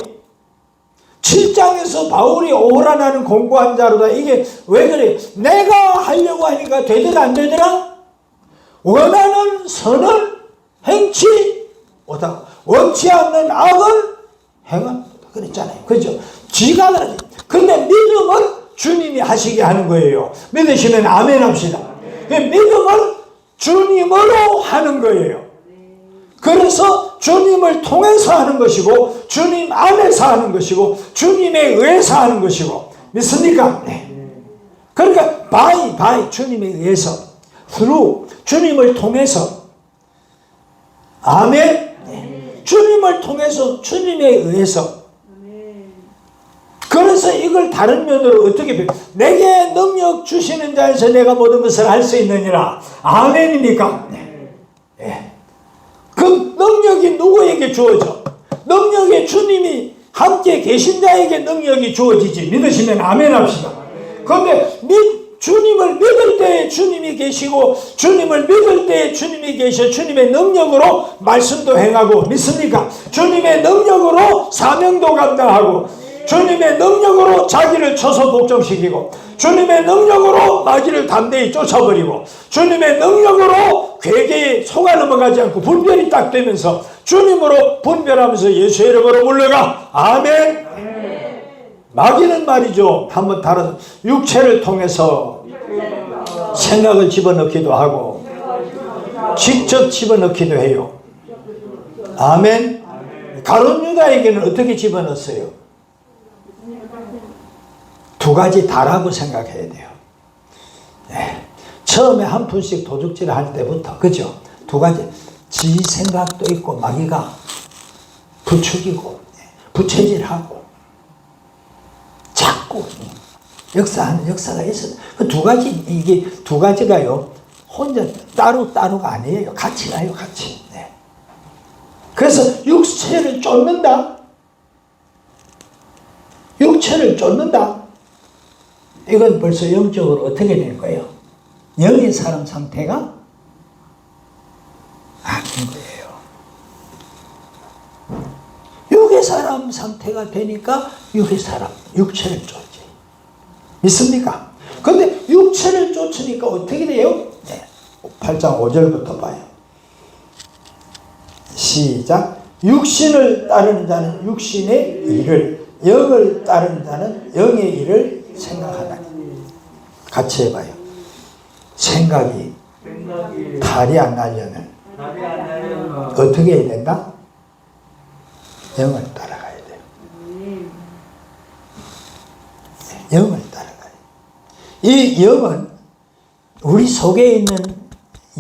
[SPEAKER 1] 7장에서 바울이 오라나는 공고한 자로다. 이게 왜 그래요? 내가 하려고 하니까 되더라 안 되더라? 원하는 선을 행치 못하고 원치 않는 악을 행한다. 그랬잖아요. 그죠? 지가 그러지. 근데 믿음은 주님이 하시게 하는 거예요. 믿으시면 아멘 합시다. 믿음은 주님으로 하는 거예요. 그래서 주님을 통해서 하는 것이고 주님 안에서 하는 것이고 주님에 의해서 하는 것이고 믿습니까? 네. 그러니까 by 주님에 의해서 through 주님을 통해서 아멘. 네. 주님을 통해서 주님에 의해서. 그래서 이걸 다른 면으로 어떻게 내게 능력 주시는 자에서 내가 모든 것을 할 수 있느니라. 아멘입니까? 네. 네. 그 능력이 누구에게 주어져? 능력이 주님이 함께 계신 자에게 능력이 주어지지. 믿으시면 아멘 합시다. 그런데 주님을 믿을 때에 주님이 계시고 주님을 믿을 때에 주님이 계셔 주님의 능력으로 말씀도 행하고 믿습니까? 주님의 능력으로 사명도 감당하고 주님의 능력으로 자기를 쳐서 복종시키고 주님의 능력으로 마귀를 담대히 쫓아버리고 주님의 능력으로 괴계에 속아 넘어가지 않고 분별이 딱 되면서 주님으로 분별하면서 예수의 이름으로 물러가. 아멘. 마귀는 말이죠. 한번 다른 육체를 통해서 생각을 집어넣기도 하고 직접 집어넣기도 해요. 아멘. 가룟 유다에게는 어떻게 집어넣었어요? 두 가지 다라고 생각해야 돼요. 네. 처음에 한 푼씩 도둑질을 할 때부터 그죠? 두 가지 지 생각도 있고 마귀가 부추기고 부채질하고 자꾸 역사하는 역사가 있어요. 그 두 가지 이게 두 가지가요 혼자 따로가 아니에요. 같이 가요. 같이. 네. 그래서 육체를 쫓는다. 육체를 쫓는다. 이건 벌써 영적으로 어떻게 되는 거예요? 영의 사람 상태가 아닌 거예요. 육의 사람 상태가 되니까 육의 사람, 육체를 쫓지. 믿습니까? 근데 육체를 쫓으니까 어떻게 돼요? 네. 8장 5절부터 봐요. 시작. 육신을 따르는 자는 육신의 일을, 영을 따르는 자는 영의 일을 생각하나니. 같이 해봐요. 생각이 탈이 안 나려면 어떻게 해야 된다? 영을 따라가야 돼요. 영을 따라가요. 이 영은 우리 속에 있는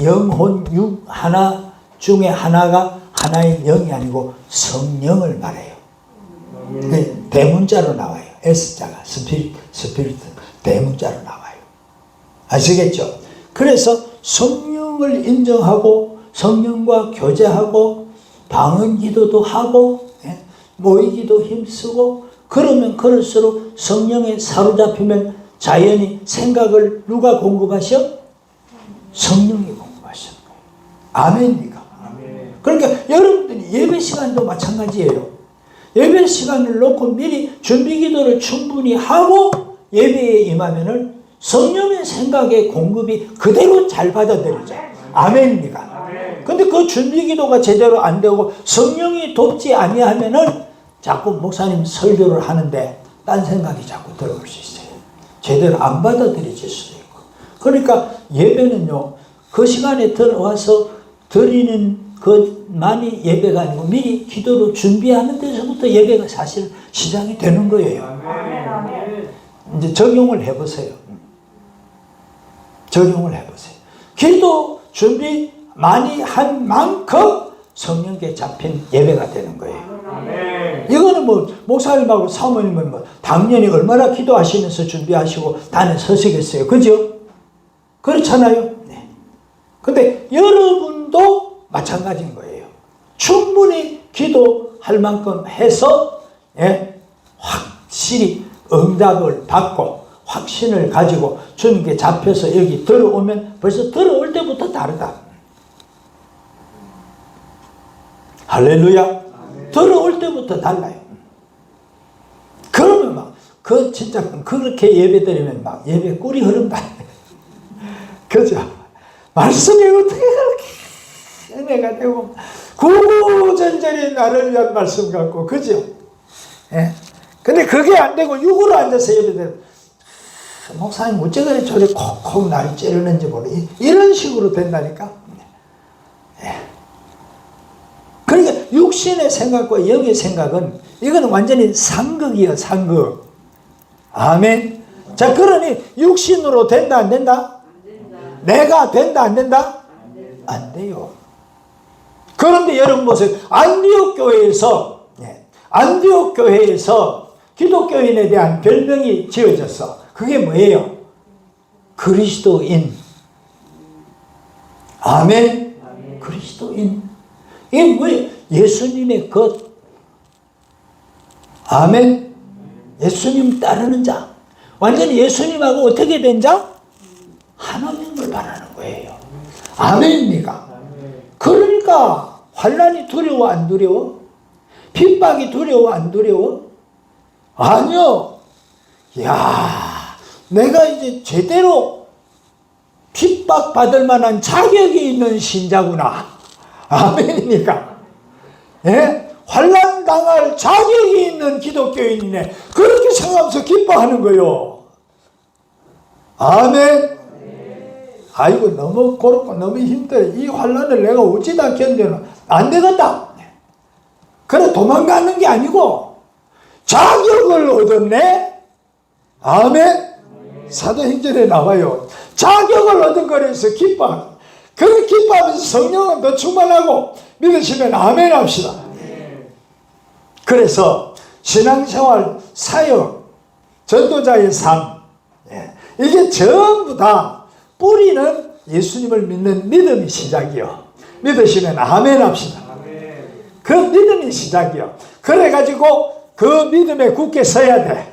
[SPEAKER 1] 영혼, 육 하나 중에 하나가 하나의 영이 아니고 성령을 말해요. 대문자로 나와요. S자가 스피리트 대문자로 나와요. 아시겠죠? 그래서 성령을 인정하고 성령과 교제하고 방언 기도도 하고 모이기도 힘쓰고 그러면 그럴수록 성령에 사로잡히면 자연히 생각을 누가 공급하셔? 성령이 공급하셔. 아멘입니까? 아멘. 그러니까 여러분들이 예배 시간도 마찬가지예요. 예배 시간을 놓고 미리 준비 기도를 충분히 하고 예배에 임하면은 성령의 생각의 공급이 그대로 잘 받아들이죠. 아멘입니까? 근데 그 준비 기도가 제대로 안 되고 성령이 돕지 아니하면은 자꾸 목사님 설교를 하는데 딴 생각이 자꾸 들어올 수 있어요. 제대로 안 받아들여질 수도 있고. 그러니까 예배는요, 그 시간에 들어와서 드리는 그만이 예배가 아니고 미리 기도로 준비하는 데서부터 예배가 사실 시작이 되는 거예요. 이제 적용을 해보세요. 적용을 해보세요. 기도 준비 많이 한 만큼 성령께 잡힌 예배가 되는 거예요. 이거는 뭐 목사님하고 사모님은 뭐 당연히 얼마나 기도하시면서 준비하시고 단에 서시겠어요. 그죠? 그렇잖아요. 네. 근데 여러분도 마찬가지인 거예요. 충분히 기도할 만큼 해서 확실히 응답을 받고 확신을 가지고 주님께 잡혀서 여기 들어오면 벌써 들어올 때부터 다르다. 할렐루야. 아멘. 들어올 때부터 달라요. 그러면 막 진짜 그렇게 예배 드리면 막 예배 꿀이 흐른다. 그죠? 말씀이 어떻게 그렇게 은혜가 되고 구구절절히 나를 위한 말씀 같고, 그죠? 예. 근데 그게 안 되고 육으로 앉아서 예배 드리면 목사님 어째 저리 콕콕 날 찌르는지 모르. 이런 식으로 된다니까. 예. 그러니까 육신의 생각과 영의 생각은 이거는 완전히 상극이에요. 상극. 아멘. 자, 그러니 육신으로 된다 안 된다? 안 된다. 내가 된다 안 된다? 안 돼요. 그런데 여러분 보세요. 안디옥 교회에서 기독교인에 대한 별명이 지어졌어. 그게 뭐예요? 그리스도인. 아멘. 아멘. 그리스도인. 이게 뭐예요? 예수님의 것. 아멘. 예수님 따르는 자. 완전히 예수님하고 어떻게 된 자? 하나인 걸 말하는 거예요. 아멘입니까? 그러니까 환난이 두려워 안 두려워? 핍박이 두려워 안 두려워? 아니요. 이야, 내가 이제 제대로 핍박받을 만한 자격이 있는 신자구나. 아멘입니까? 예? 환난 당할 자격이 있는 기독교인이네. 그렇게 생각하면서 기뻐하는 거요. 아멘. 아이고 너무 고롭고 너무 힘들어. 이 환난을 내가 어찌다 견뎌는 안 되겠다. 그래 도망가는 게 아니고 자격을 얻었네. 아멘. 사도행전에 나와요. 자격을 얻은 거에서 기뻐. 그 기뻐하면서 성령은 더 충만하고 믿으시면 아멘 합시다. 그래서 신앙생활, 사역, 전도자의 삶, 이게 전부 다 뿌리는 예수님을 믿는 믿음이 시작이요. 믿으시면 아멘 합시다. 그 믿음이 시작이요. 그래가지고 그 믿음에 굳게 서야 돼.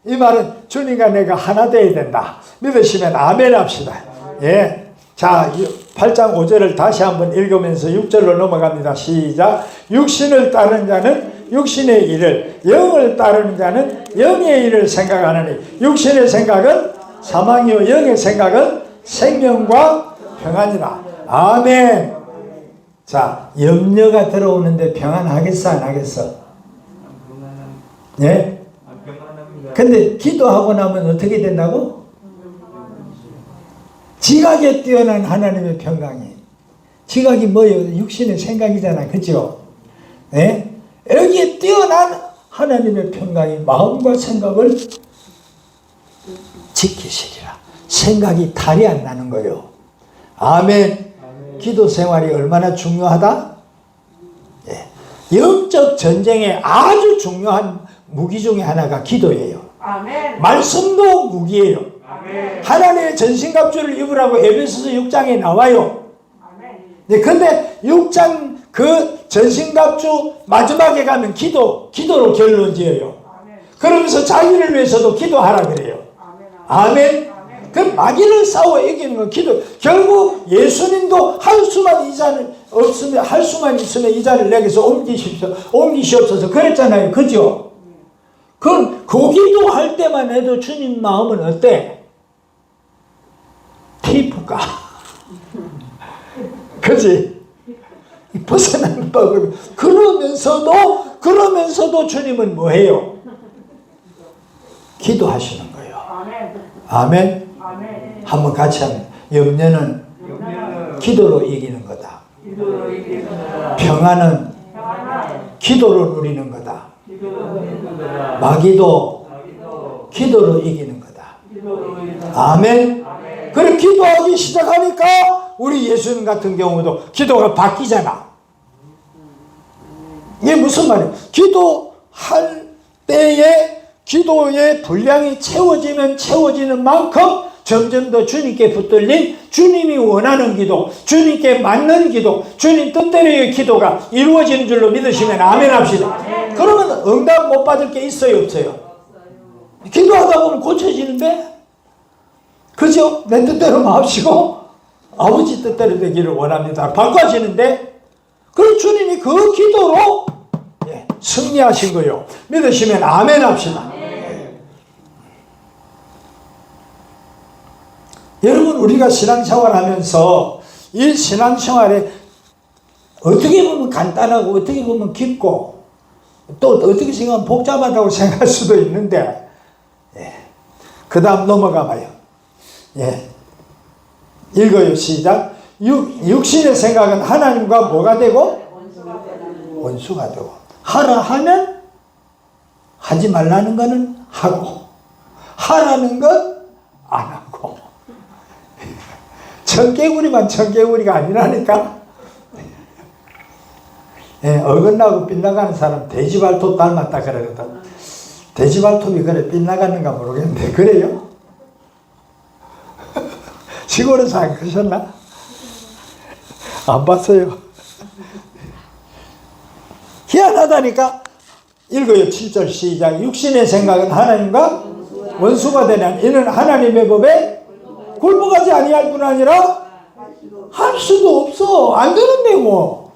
[SPEAKER 1] 이 말은 주님과 내가 하나 되어야 된다. 믿으시면 아멘 합시다. 예. 자, 8장 5절을 다시 한번 읽으면서 6절로 넘어갑니다. 시작. 육신을 따르는 자는 육신의 일을, 영을 따르는 자는 영의 일을 생각하느니 육신의 생각은 사망이요 영의 생각은 생명과 평안이라. 아멘. 자, 염려가 들어오는데 평안하겠어 안 하겠어? 예? 근데 기도하고 나면 어떻게 된다고? 지각에 뛰어난 하나님의 평강이. 지각이 뭐예요? 육신의 생각이잖아. 그죠? 예? 여기에 뛰어난 하나님의 평강이 마음과 생각을 지키시리라. 생각이 탈이 안 나는 거예요. 아멘. 기도 생활이 얼마나 중요하다? 예. 영적 전쟁에 아주 중요한 무기 중에 하나가 기도예요. 아멘. 말씀도 무기예요. 아멘. 하나님의 전신갑주를 입으라고 에베소서 6장에 나와요. 아멘. 네, 근데 6장 그 전신갑주 마지막에 가면 기도로 결론 지어요. 아멘. 그러면서 자기를 위해서도 기도하라 그래요. 아멘. 아멘. 그 마귀를 싸워 이기는 건 기도. 결국 예수님도 할 수만 있으면 이 자를 내게서 옮기시옵소서 그랬잖아요. 그죠? 그 기도 할 때만 해도 주님 마음은 어때? 티프가. 그지? 벗어나는 법을. 그러면서도 주님은 뭐 해요? 기도하시는 거예요. 아멘. 아멘. 한번 같이 하면 염려는 기도로 이기는 거다. 평안은 기도로 누리는 거다. 마귀도 기도로 이기는 거다. 아멘. 그래 기도하기 시작하니까 우리 예수님 같은 경우도 기도가 바뀌잖아. 이게 무슨 말이에요? 기도할 때에 기도의 분량이 채워지면 채워지는 만큼 점점 더 주님께 붙들린 주님이 원하는 기도, 주님께 맞는 기도, 주님 뜻대로의 기도가 이루어지는 줄로 믿으시면 아멘 합시다. 그러면 응답 못 받을 게 있어요 없어요? 기도하다 보면 고쳐지는데? 그죠? 내 뜻대로 마시고 아버지 뜻대로 되기를 원합니다. 바꿔지는데? 그럼 주님이 그 기도로 승리하신 거예요. 믿으시면 아멘 합시다. 여러분 우리가 신앙생활 하면서 이 신앙생활에 어떻게 보면 간단하고 어떻게 보면 깊고 또 어떻게 생각하면 복잡하다고 생각할 수도 있는데 그 다음 넘어가 봐요. 읽어요. 시작. 육신의 생각은 하나님과 뭐가 되고? 원수가 되고. 하라 하면 하지 말라는 거는 하고 하라는 건 안 하고. 청개구리만 청개구리가 아니라니까. 어긋나고 빗나가는 사람 돼지발톱 닮았다 그러거든. 돼지발톱이 그래 빗나가는가 모르겠는데 그래요? 시골에서 안 그러셨나? 안 봤어요. 희한하다니까. 읽어요. 7절 시작. 육신의 생각은 하나님과 원수가 되냐. 이는 하나님의 법에 굴복하지 아니할 뿐 아니라 할 수도 없어. 안 되는데 뭐.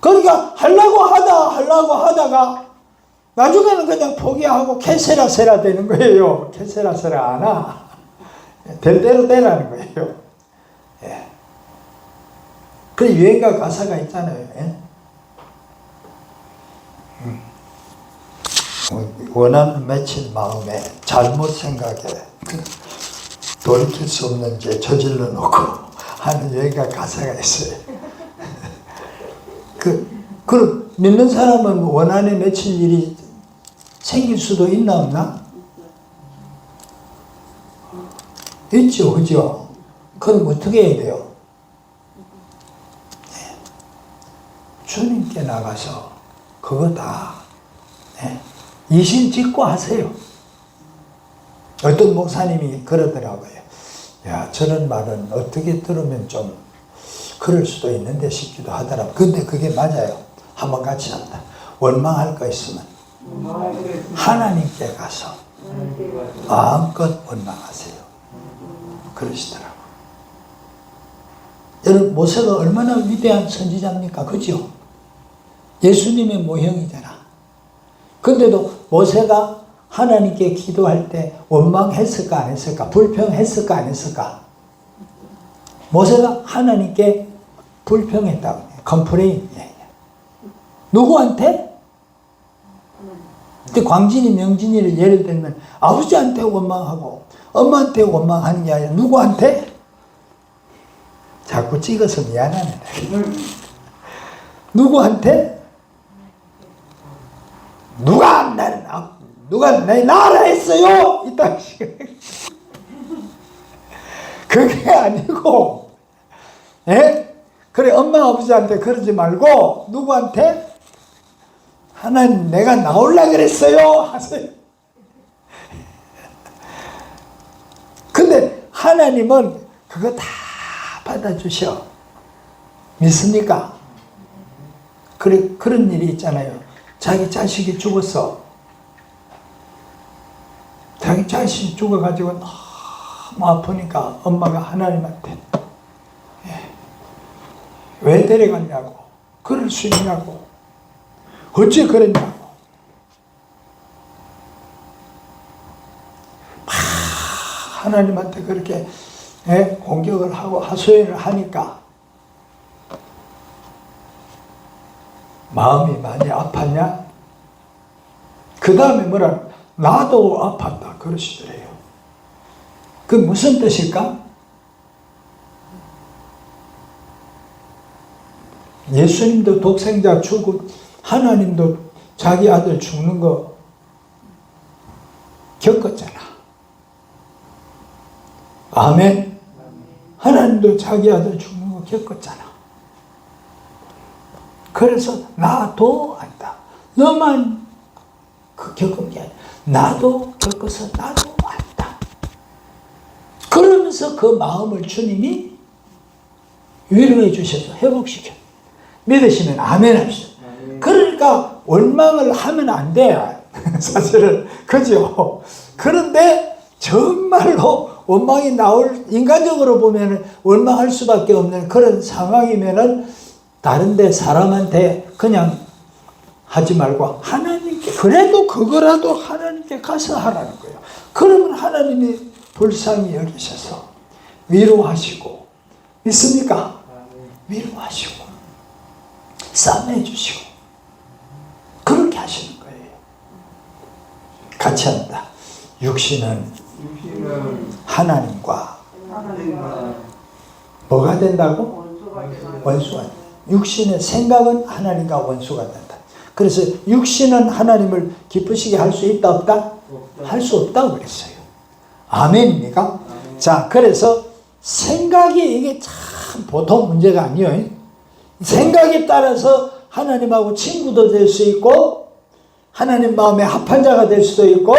[SPEAKER 1] 그러니까 하려고 하다가 나중에는 그냥 포기하고 캐세라세라 되는 거예요. 캐세라세라 안 와. 될 대로 되라는 거예요. 그 유행가 가사가 있잖아요. 원하는 맺힌 마음에 잘못 생각에 돌이킬 수 없는 죄 저질러 놓고 하는 유행가 가사가 있어요. 그럼 믿는 사람은 원한에 맺힌 일이 생길 수도 있나 없나? 있죠, 그죠? 그럼 어떻게 해야 돼요? 주님께 나가서 그거 다 이신 짓고 하세요. 어떤 목사님이 그러더라고요. 야, 저런 말은 어떻게 들으면 좀 그럴 수도 있는데 싶기도 하더라고요. 근데 그게 맞아요. 한번 같이 합니다. 원망할 거 있으면 하나님께 가서 마음껏 원망하세요. 그러시더라고요. 여러분, 모세가 얼마나 위대한 선지자입니까? 그죠? 예수님의 모형이잖아. 근데도 모세가 하나님께 기도할 때 원망했을까 안 했을까? 불평했을까 안 했을까? 모세가 하나님께 불평했다고 해요. 컴플레인. 누구한테? 근데 광진이 명진이를 예를 들면 아버지한테 원망하고 엄마한테 원망하는 게 아니라 누구한테? 자꾸 찍어서 미안하네. 누구한테? 누가 내 나라 했어요? 이딴 식으로. 그게 아니고, 예? 그래, 엄마, 아버지한테 그러지 말고, 누구한테? 하나님, 내가 나오려고 그랬어요. 하세요. 근데 하나님은 그거 다 받아주셔. 믿습니까? 그래, 그런 일이 있잖아요. 자기 자식이 죽었어. 자기 자식이 죽어가지고 너무 아프니까 엄마가 하나님한테 왜 데려갔냐고, 그럴 수 있냐고, 어찌 그랬냐고 막 하나님한테 그렇게 공격을 하고 하소연을 하니까 마음이 많이 아팠냐? 그 다음에 뭐라, 나도 아팠다 그러시더래요. 그 무슨 뜻일까? 예수님도 독생자 죽고 하나님도 자기 아들 죽는 거 겪었잖아. 아멘. 하나님도 자기 아들 죽는 거 겪었잖아. 그래서 나도 안다. 너만 그 겪은 게 아니라 나도 겪어서 나도 안다. 그러면서 그 마음을 주님이 위로해 주셔서 회복시켜. 믿으시면 아멘 합시다. 그러니까 원망을 하면 안 돼. 사실은. 그죠? 그런데 정말로 원망이 인간적으로 보면 원망할 수밖에 없는 그런 상황이면은 다른데 사람한테 그냥 하지 말고 하나님께, 그래도 그거라도 하나님께 가서 하라는 거예요. 그러면 하나님이 불쌍히 여기셔서 위로하시고, 믿습니까? 위로하시고 싸매주시고 그렇게 하시는 거예요. 같이 합니다. 육신은 하나님과 뭐가 된다고? 원수가 된다. 육신의 생각은 하나님과 원수가 된다. 그래서 육신은 하나님을 기쁘시게 할 수 있다 없다? 할 수 없다고 그랬어요. 아멘입니까? 아멘. 자, 그래서 생각이 이게 참 보통 문제가 아니에요. 생각에 따라서 하나님하고 친구도 될 수 있고 하나님 마음에 합한 자가 될 수도 있고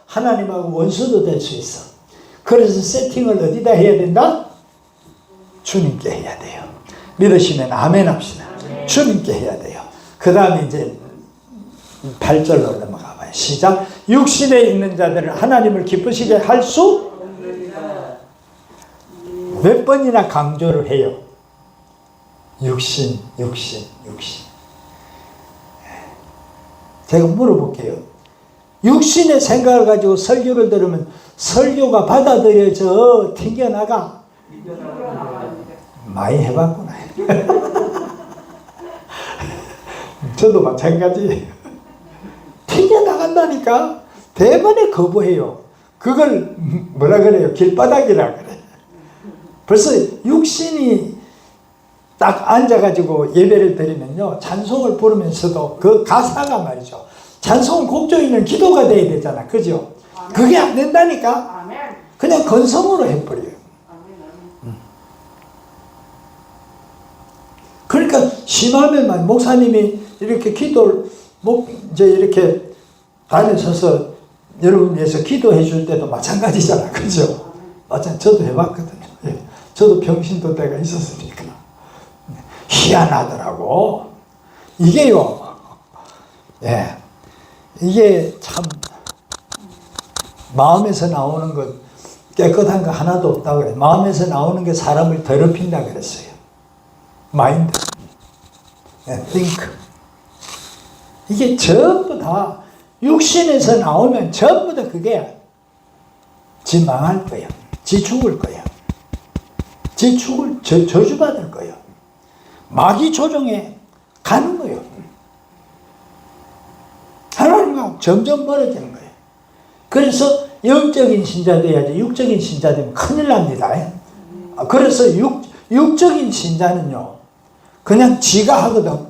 [SPEAKER 1] 하나님하고 원수도 될 수 있어. 그래서 세팅을 어디다 해야 된다? 주님께 해야 돼요. 믿으시면 아멘 합시다. 주님께 해야 돼요. 그 다음에 이제 8절로 넘어가 봐요. 시작. 육신에 있는 자들은 하나님을 기쁘시게 할 수 몇 번이나 강조를 해요. 육신. 제가 물어볼게요. 육신의 생각을 가지고 설교를 들으면 설교가 받아들여져 튕겨나가? 많이 해봤구나. 저도 마찬가지예요. 튕겨나간다니까. 대번에 거부해요. 그걸 뭐라 그래요? 길바닥이라 그래. 벌써 육신이 딱 앉아가지고 예배를 드리면요, 찬송을 부르면서도 그 가사가 말이죠, 찬송 곡조 있는 기도가 돼야 되잖아. 그죠? 그게 안 된다니까. 그냥 건성으로 해버려요. 그러니까 심하면만 목사님이 이렇게 기도를 이제 이렇게 다니셔서 여러분 위해서 기도해 줄 때도 마찬가지잖아. 그죠? 맞아. 저도 해봤거든요. 예. 저도 병신도 때가 있었으니까. 희한하더라고. 이게요, 예, 이게 참 마음에서 나오는 것 깨끗한 거 하나도 없다고 그래요. 마음에서 나오는 게 사람을 더럽힌다 그랬어요. 마인드, 예, think. 이게 전부 다 육신에서 나오면 전부 다 그게 지 망할 거예요. 지 죽을 거예요. 지 죽을 저주받을 거예요. 마귀 조종에 가는 거예요. 하나님과 점점 멀어지는 거예요. 그래서 영적인 신자 돼야지 육적인 신자 되면 큰일 납니다. 그래서 육적인 신자는요, 그냥 지가 하거든.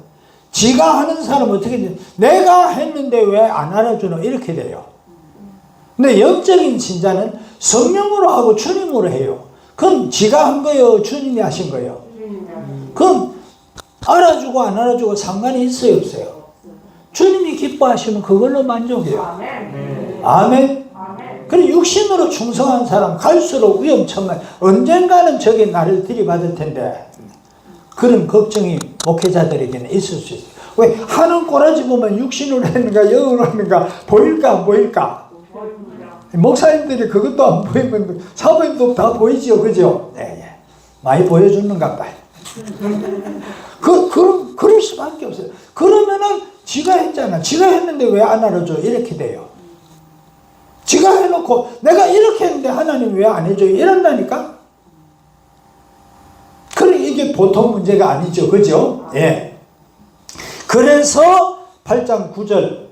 [SPEAKER 1] 지가 하는 사람은 어떻게 돼? 내가 했는데 왜 안 알아주노? 이렇게 돼요. 근데 영적인 신자는 성령으로 하고 주님으로 해요. 그럼 지가 한 거예요? 주님이 하신 거예요? 그럼 알아주고 안 알아주고 상관이 있어요? 없어요? 주님이 기뻐하시면 그걸로 만족해요. 아멘. 그래, 육신으로 충성한 사람 갈수록 위험천만, 언젠가는 저게 나를 들이받을 텐데, 그런 걱정이 목회자들에게는 있을 수 있어요. 왜? 하는 꼬라지 보면 육신으로 했는가 영으로 했는가 보일까 안 보일까? 목사님들이 그것도 안 보이면 사모님도 다 보이지요, 그죠? 예, 예. 많이 보여주는가 봐요. 그럴 수밖에 없어요. 그러면은 지가 했잖아. 지가 했는데 왜 안 알아줘? 이렇게 돼요. 지가 해놓고 내가 이렇게 했는데 하나님 왜 안 해줘요? 이런다니까? 그래, 이게 보통 문제가 아니죠. 그죠? 예. 그래서 8장 9절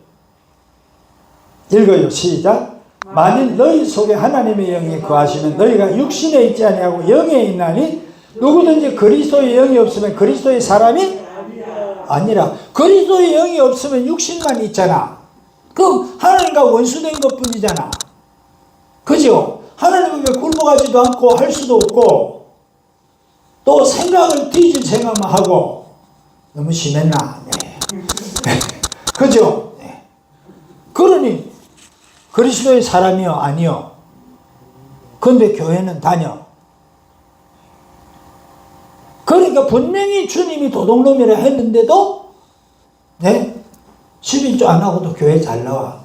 [SPEAKER 1] 읽어요. 시작. 만일 너희 속에 하나님의 영이 거하시면 너희가 육신에 있지 아니하고 영에 있나니 누구든지 그리스도의 영이 없으면 그리스도의 사람이 아니라. 그리스도의 영이 없으면 육신만 있잖아. 그럼 하나님과 원수된 것뿐이잖아. 그죠? 하나님은 왜 굶어가지도 않고 할 수도 없고 또 생각을 뒤질 생각만 하고. 너무 심했나? 네. 그죠? 네. 그러니 그리스도의 사람이요? 아니요? 근데 교회는 다녀. 그러니까 분명히 주님이 도둑놈이라 했는데도, 네? 11조 안 하고도 교회 잘 나와.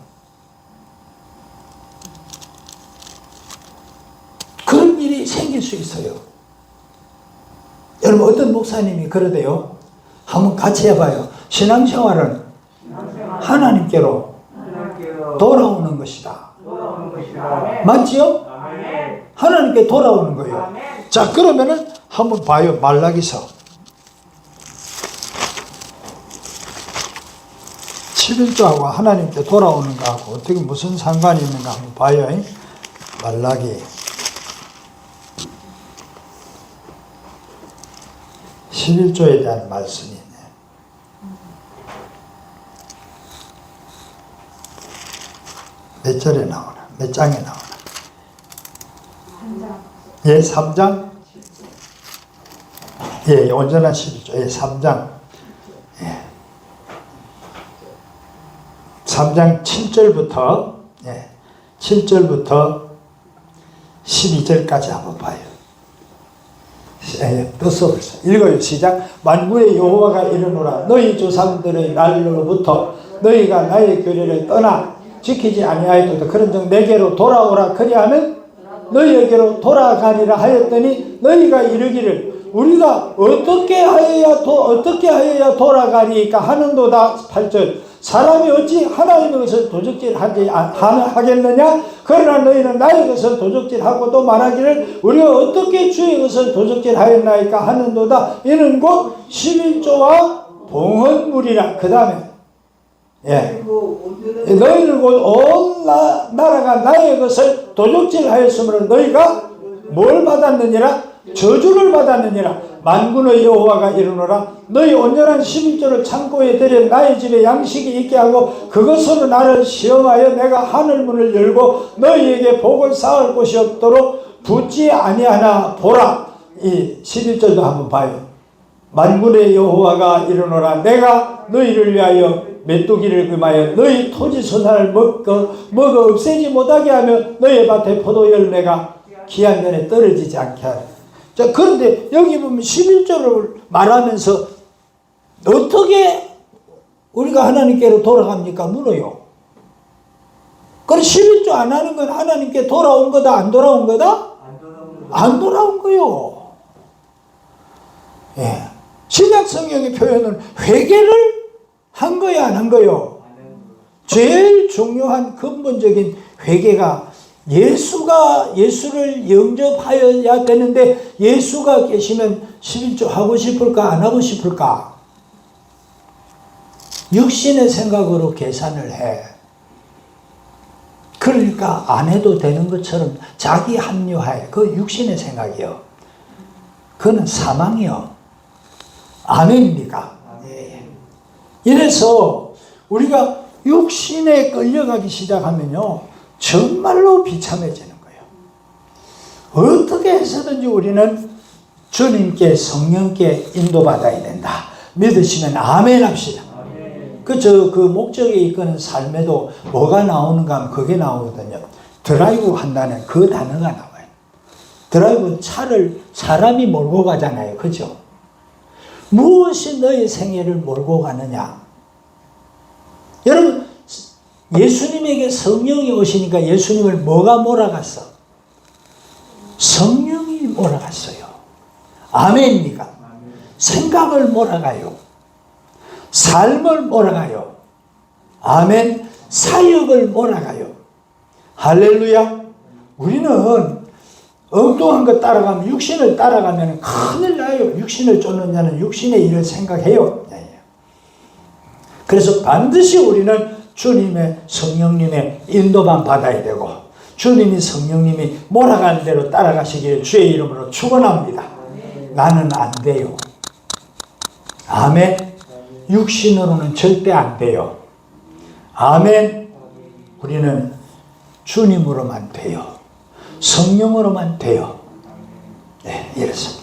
[SPEAKER 1] 그런 일이 생길 수 있어요. 여러분, 어떤 목사님이 그러대요. 한번 같이 해봐요. 신앙생활은 하나님께로 돌아오는 것이다. 맞지요? 하나님께 돌아오는 거예요. 자, 그러면은 한번 봐요. 말라기서 11조하고 하나님께 돌아오는 거하고 어떻게 무슨 상관이 있는가 한번 봐요. 말라기 11조에 대한 말씀이 있네요. 몇 절에 나오나? 몇 장에 나오나? 3장. 예, 3장? 예, 온전한 11조. 예, 3장. 예. 3장 7절부터, 예, 7절부터 12절까지 한번 봐요. 예, 또 써보세요. 읽어요. 시작. 만군의 여호와가 이르노라. 너희 조상들의 날로부터 너희가 나의 규례를 떠나 지키지 아니하였도다. 그런즉 내게로 돌아오라. 그리하면 너희에게로 돌아가리라 하였더니 너희가 이르기를 우리가 어떻게 하여야 돌아가리까 하는도다. 8절. 사람이 어찌 하나님의 것을 도적질하지 하겠느냐? 그러나 너희는 나의 것을 도적질하고 또 말하기를 우리가 어떻게 주의 것을 도적질하였나이까 하는도다. 이는 곧 11조와 봉헌물이라. 그 다음에 예. 너희는 곧 온 나라가 나의 것을 도적질하였으므로 너희가 뭘 받았느니라? 저주를 받았느니라. 만군의 여호와가 이르노라. 너희 온전한 11조를 창고에 들여 나의 집에 양식이 있게 하고 그것으로 나를 시험하여 내가 하늘문을 열고 너희에게 복을 쌓을 곳이 없도록 붙지 아니하나 보라. 이 11절도 한번 봐요. 만군의 여호와가 이르노라. 내가 너희를 위하여 메뚜기를 금하여 너희 토지 소산을 먹어 없애지 못하게 하며 너희 밭에 포도 열매가 기한 년에 떨어지지 않게 하라. 자, 그런데 여기 보면 11조를 말하면서 어떻게 우리가 하나님께로 돌아갑니까? 물어요. 그럼 11조 안 하는 건 하나님께 돌아온 거다, 안 돌아온 거다? 안 돌아온 거요. 예. 신약 성경의 표현은 회개를 한 거야, 안 한 거요? 제일 중요한 근본적인 회개가 예수를 영접하여야 되는데 예수가 계시면 11조 하고 싶을까, 안 하고 싶을까? 육신의 생각으로 계산을 해. 그러니까 안 해도 되는 것처럼 자기 합리화해. 그 육신의 생각이요. 그거는 사망이요. 아멘입니까? 예. 이래서 우리가 육신에 끌려가기 시작하면요, 정말로 비참해지는 거예요. 어떻게 해서든지 우리는 주님께, 성령께 인도받아야 된다. 믿으시면 아멘 합시다. 그 목적에 이끄는 삶에도 뭐가 나오는가 하면 그게 나오거든요. 드라이브 한다는 그 단어가 나와요. 드라이브는 차를 사람이 몰고 가잖아요. 그죠? 무엇이 너의 생애를 몰고 가느냐? 여러분, 예수님에게 성령이 오시니까 예수님을 뭐가 몰아갔어? 성령이 몰아갔어요. 아멘입니까? 생각을 몰아가요. 삶을 몰아가요. 아멘. 사역을 몰아가요. 할렐루야. 우리는 엉뚱한 거 따라가면, 육신을 따라가면 큰일 나요. 육신을 쫓는 자는 육신의 일을 생각해요. 그래서 반드시 우리는 주님의, 성령님의 인도만 받아야 되고, 주님이, 성령님이 몰아가는 대로 따라가시기를 주의 이름으로 축원합니다. 나는 안 돼요. 아멘. 육신으로는 절대 안 돼요. 아멘. 우리는 주님으로만 돼요. 성령으로만 돼요. 네, 이렇습니다.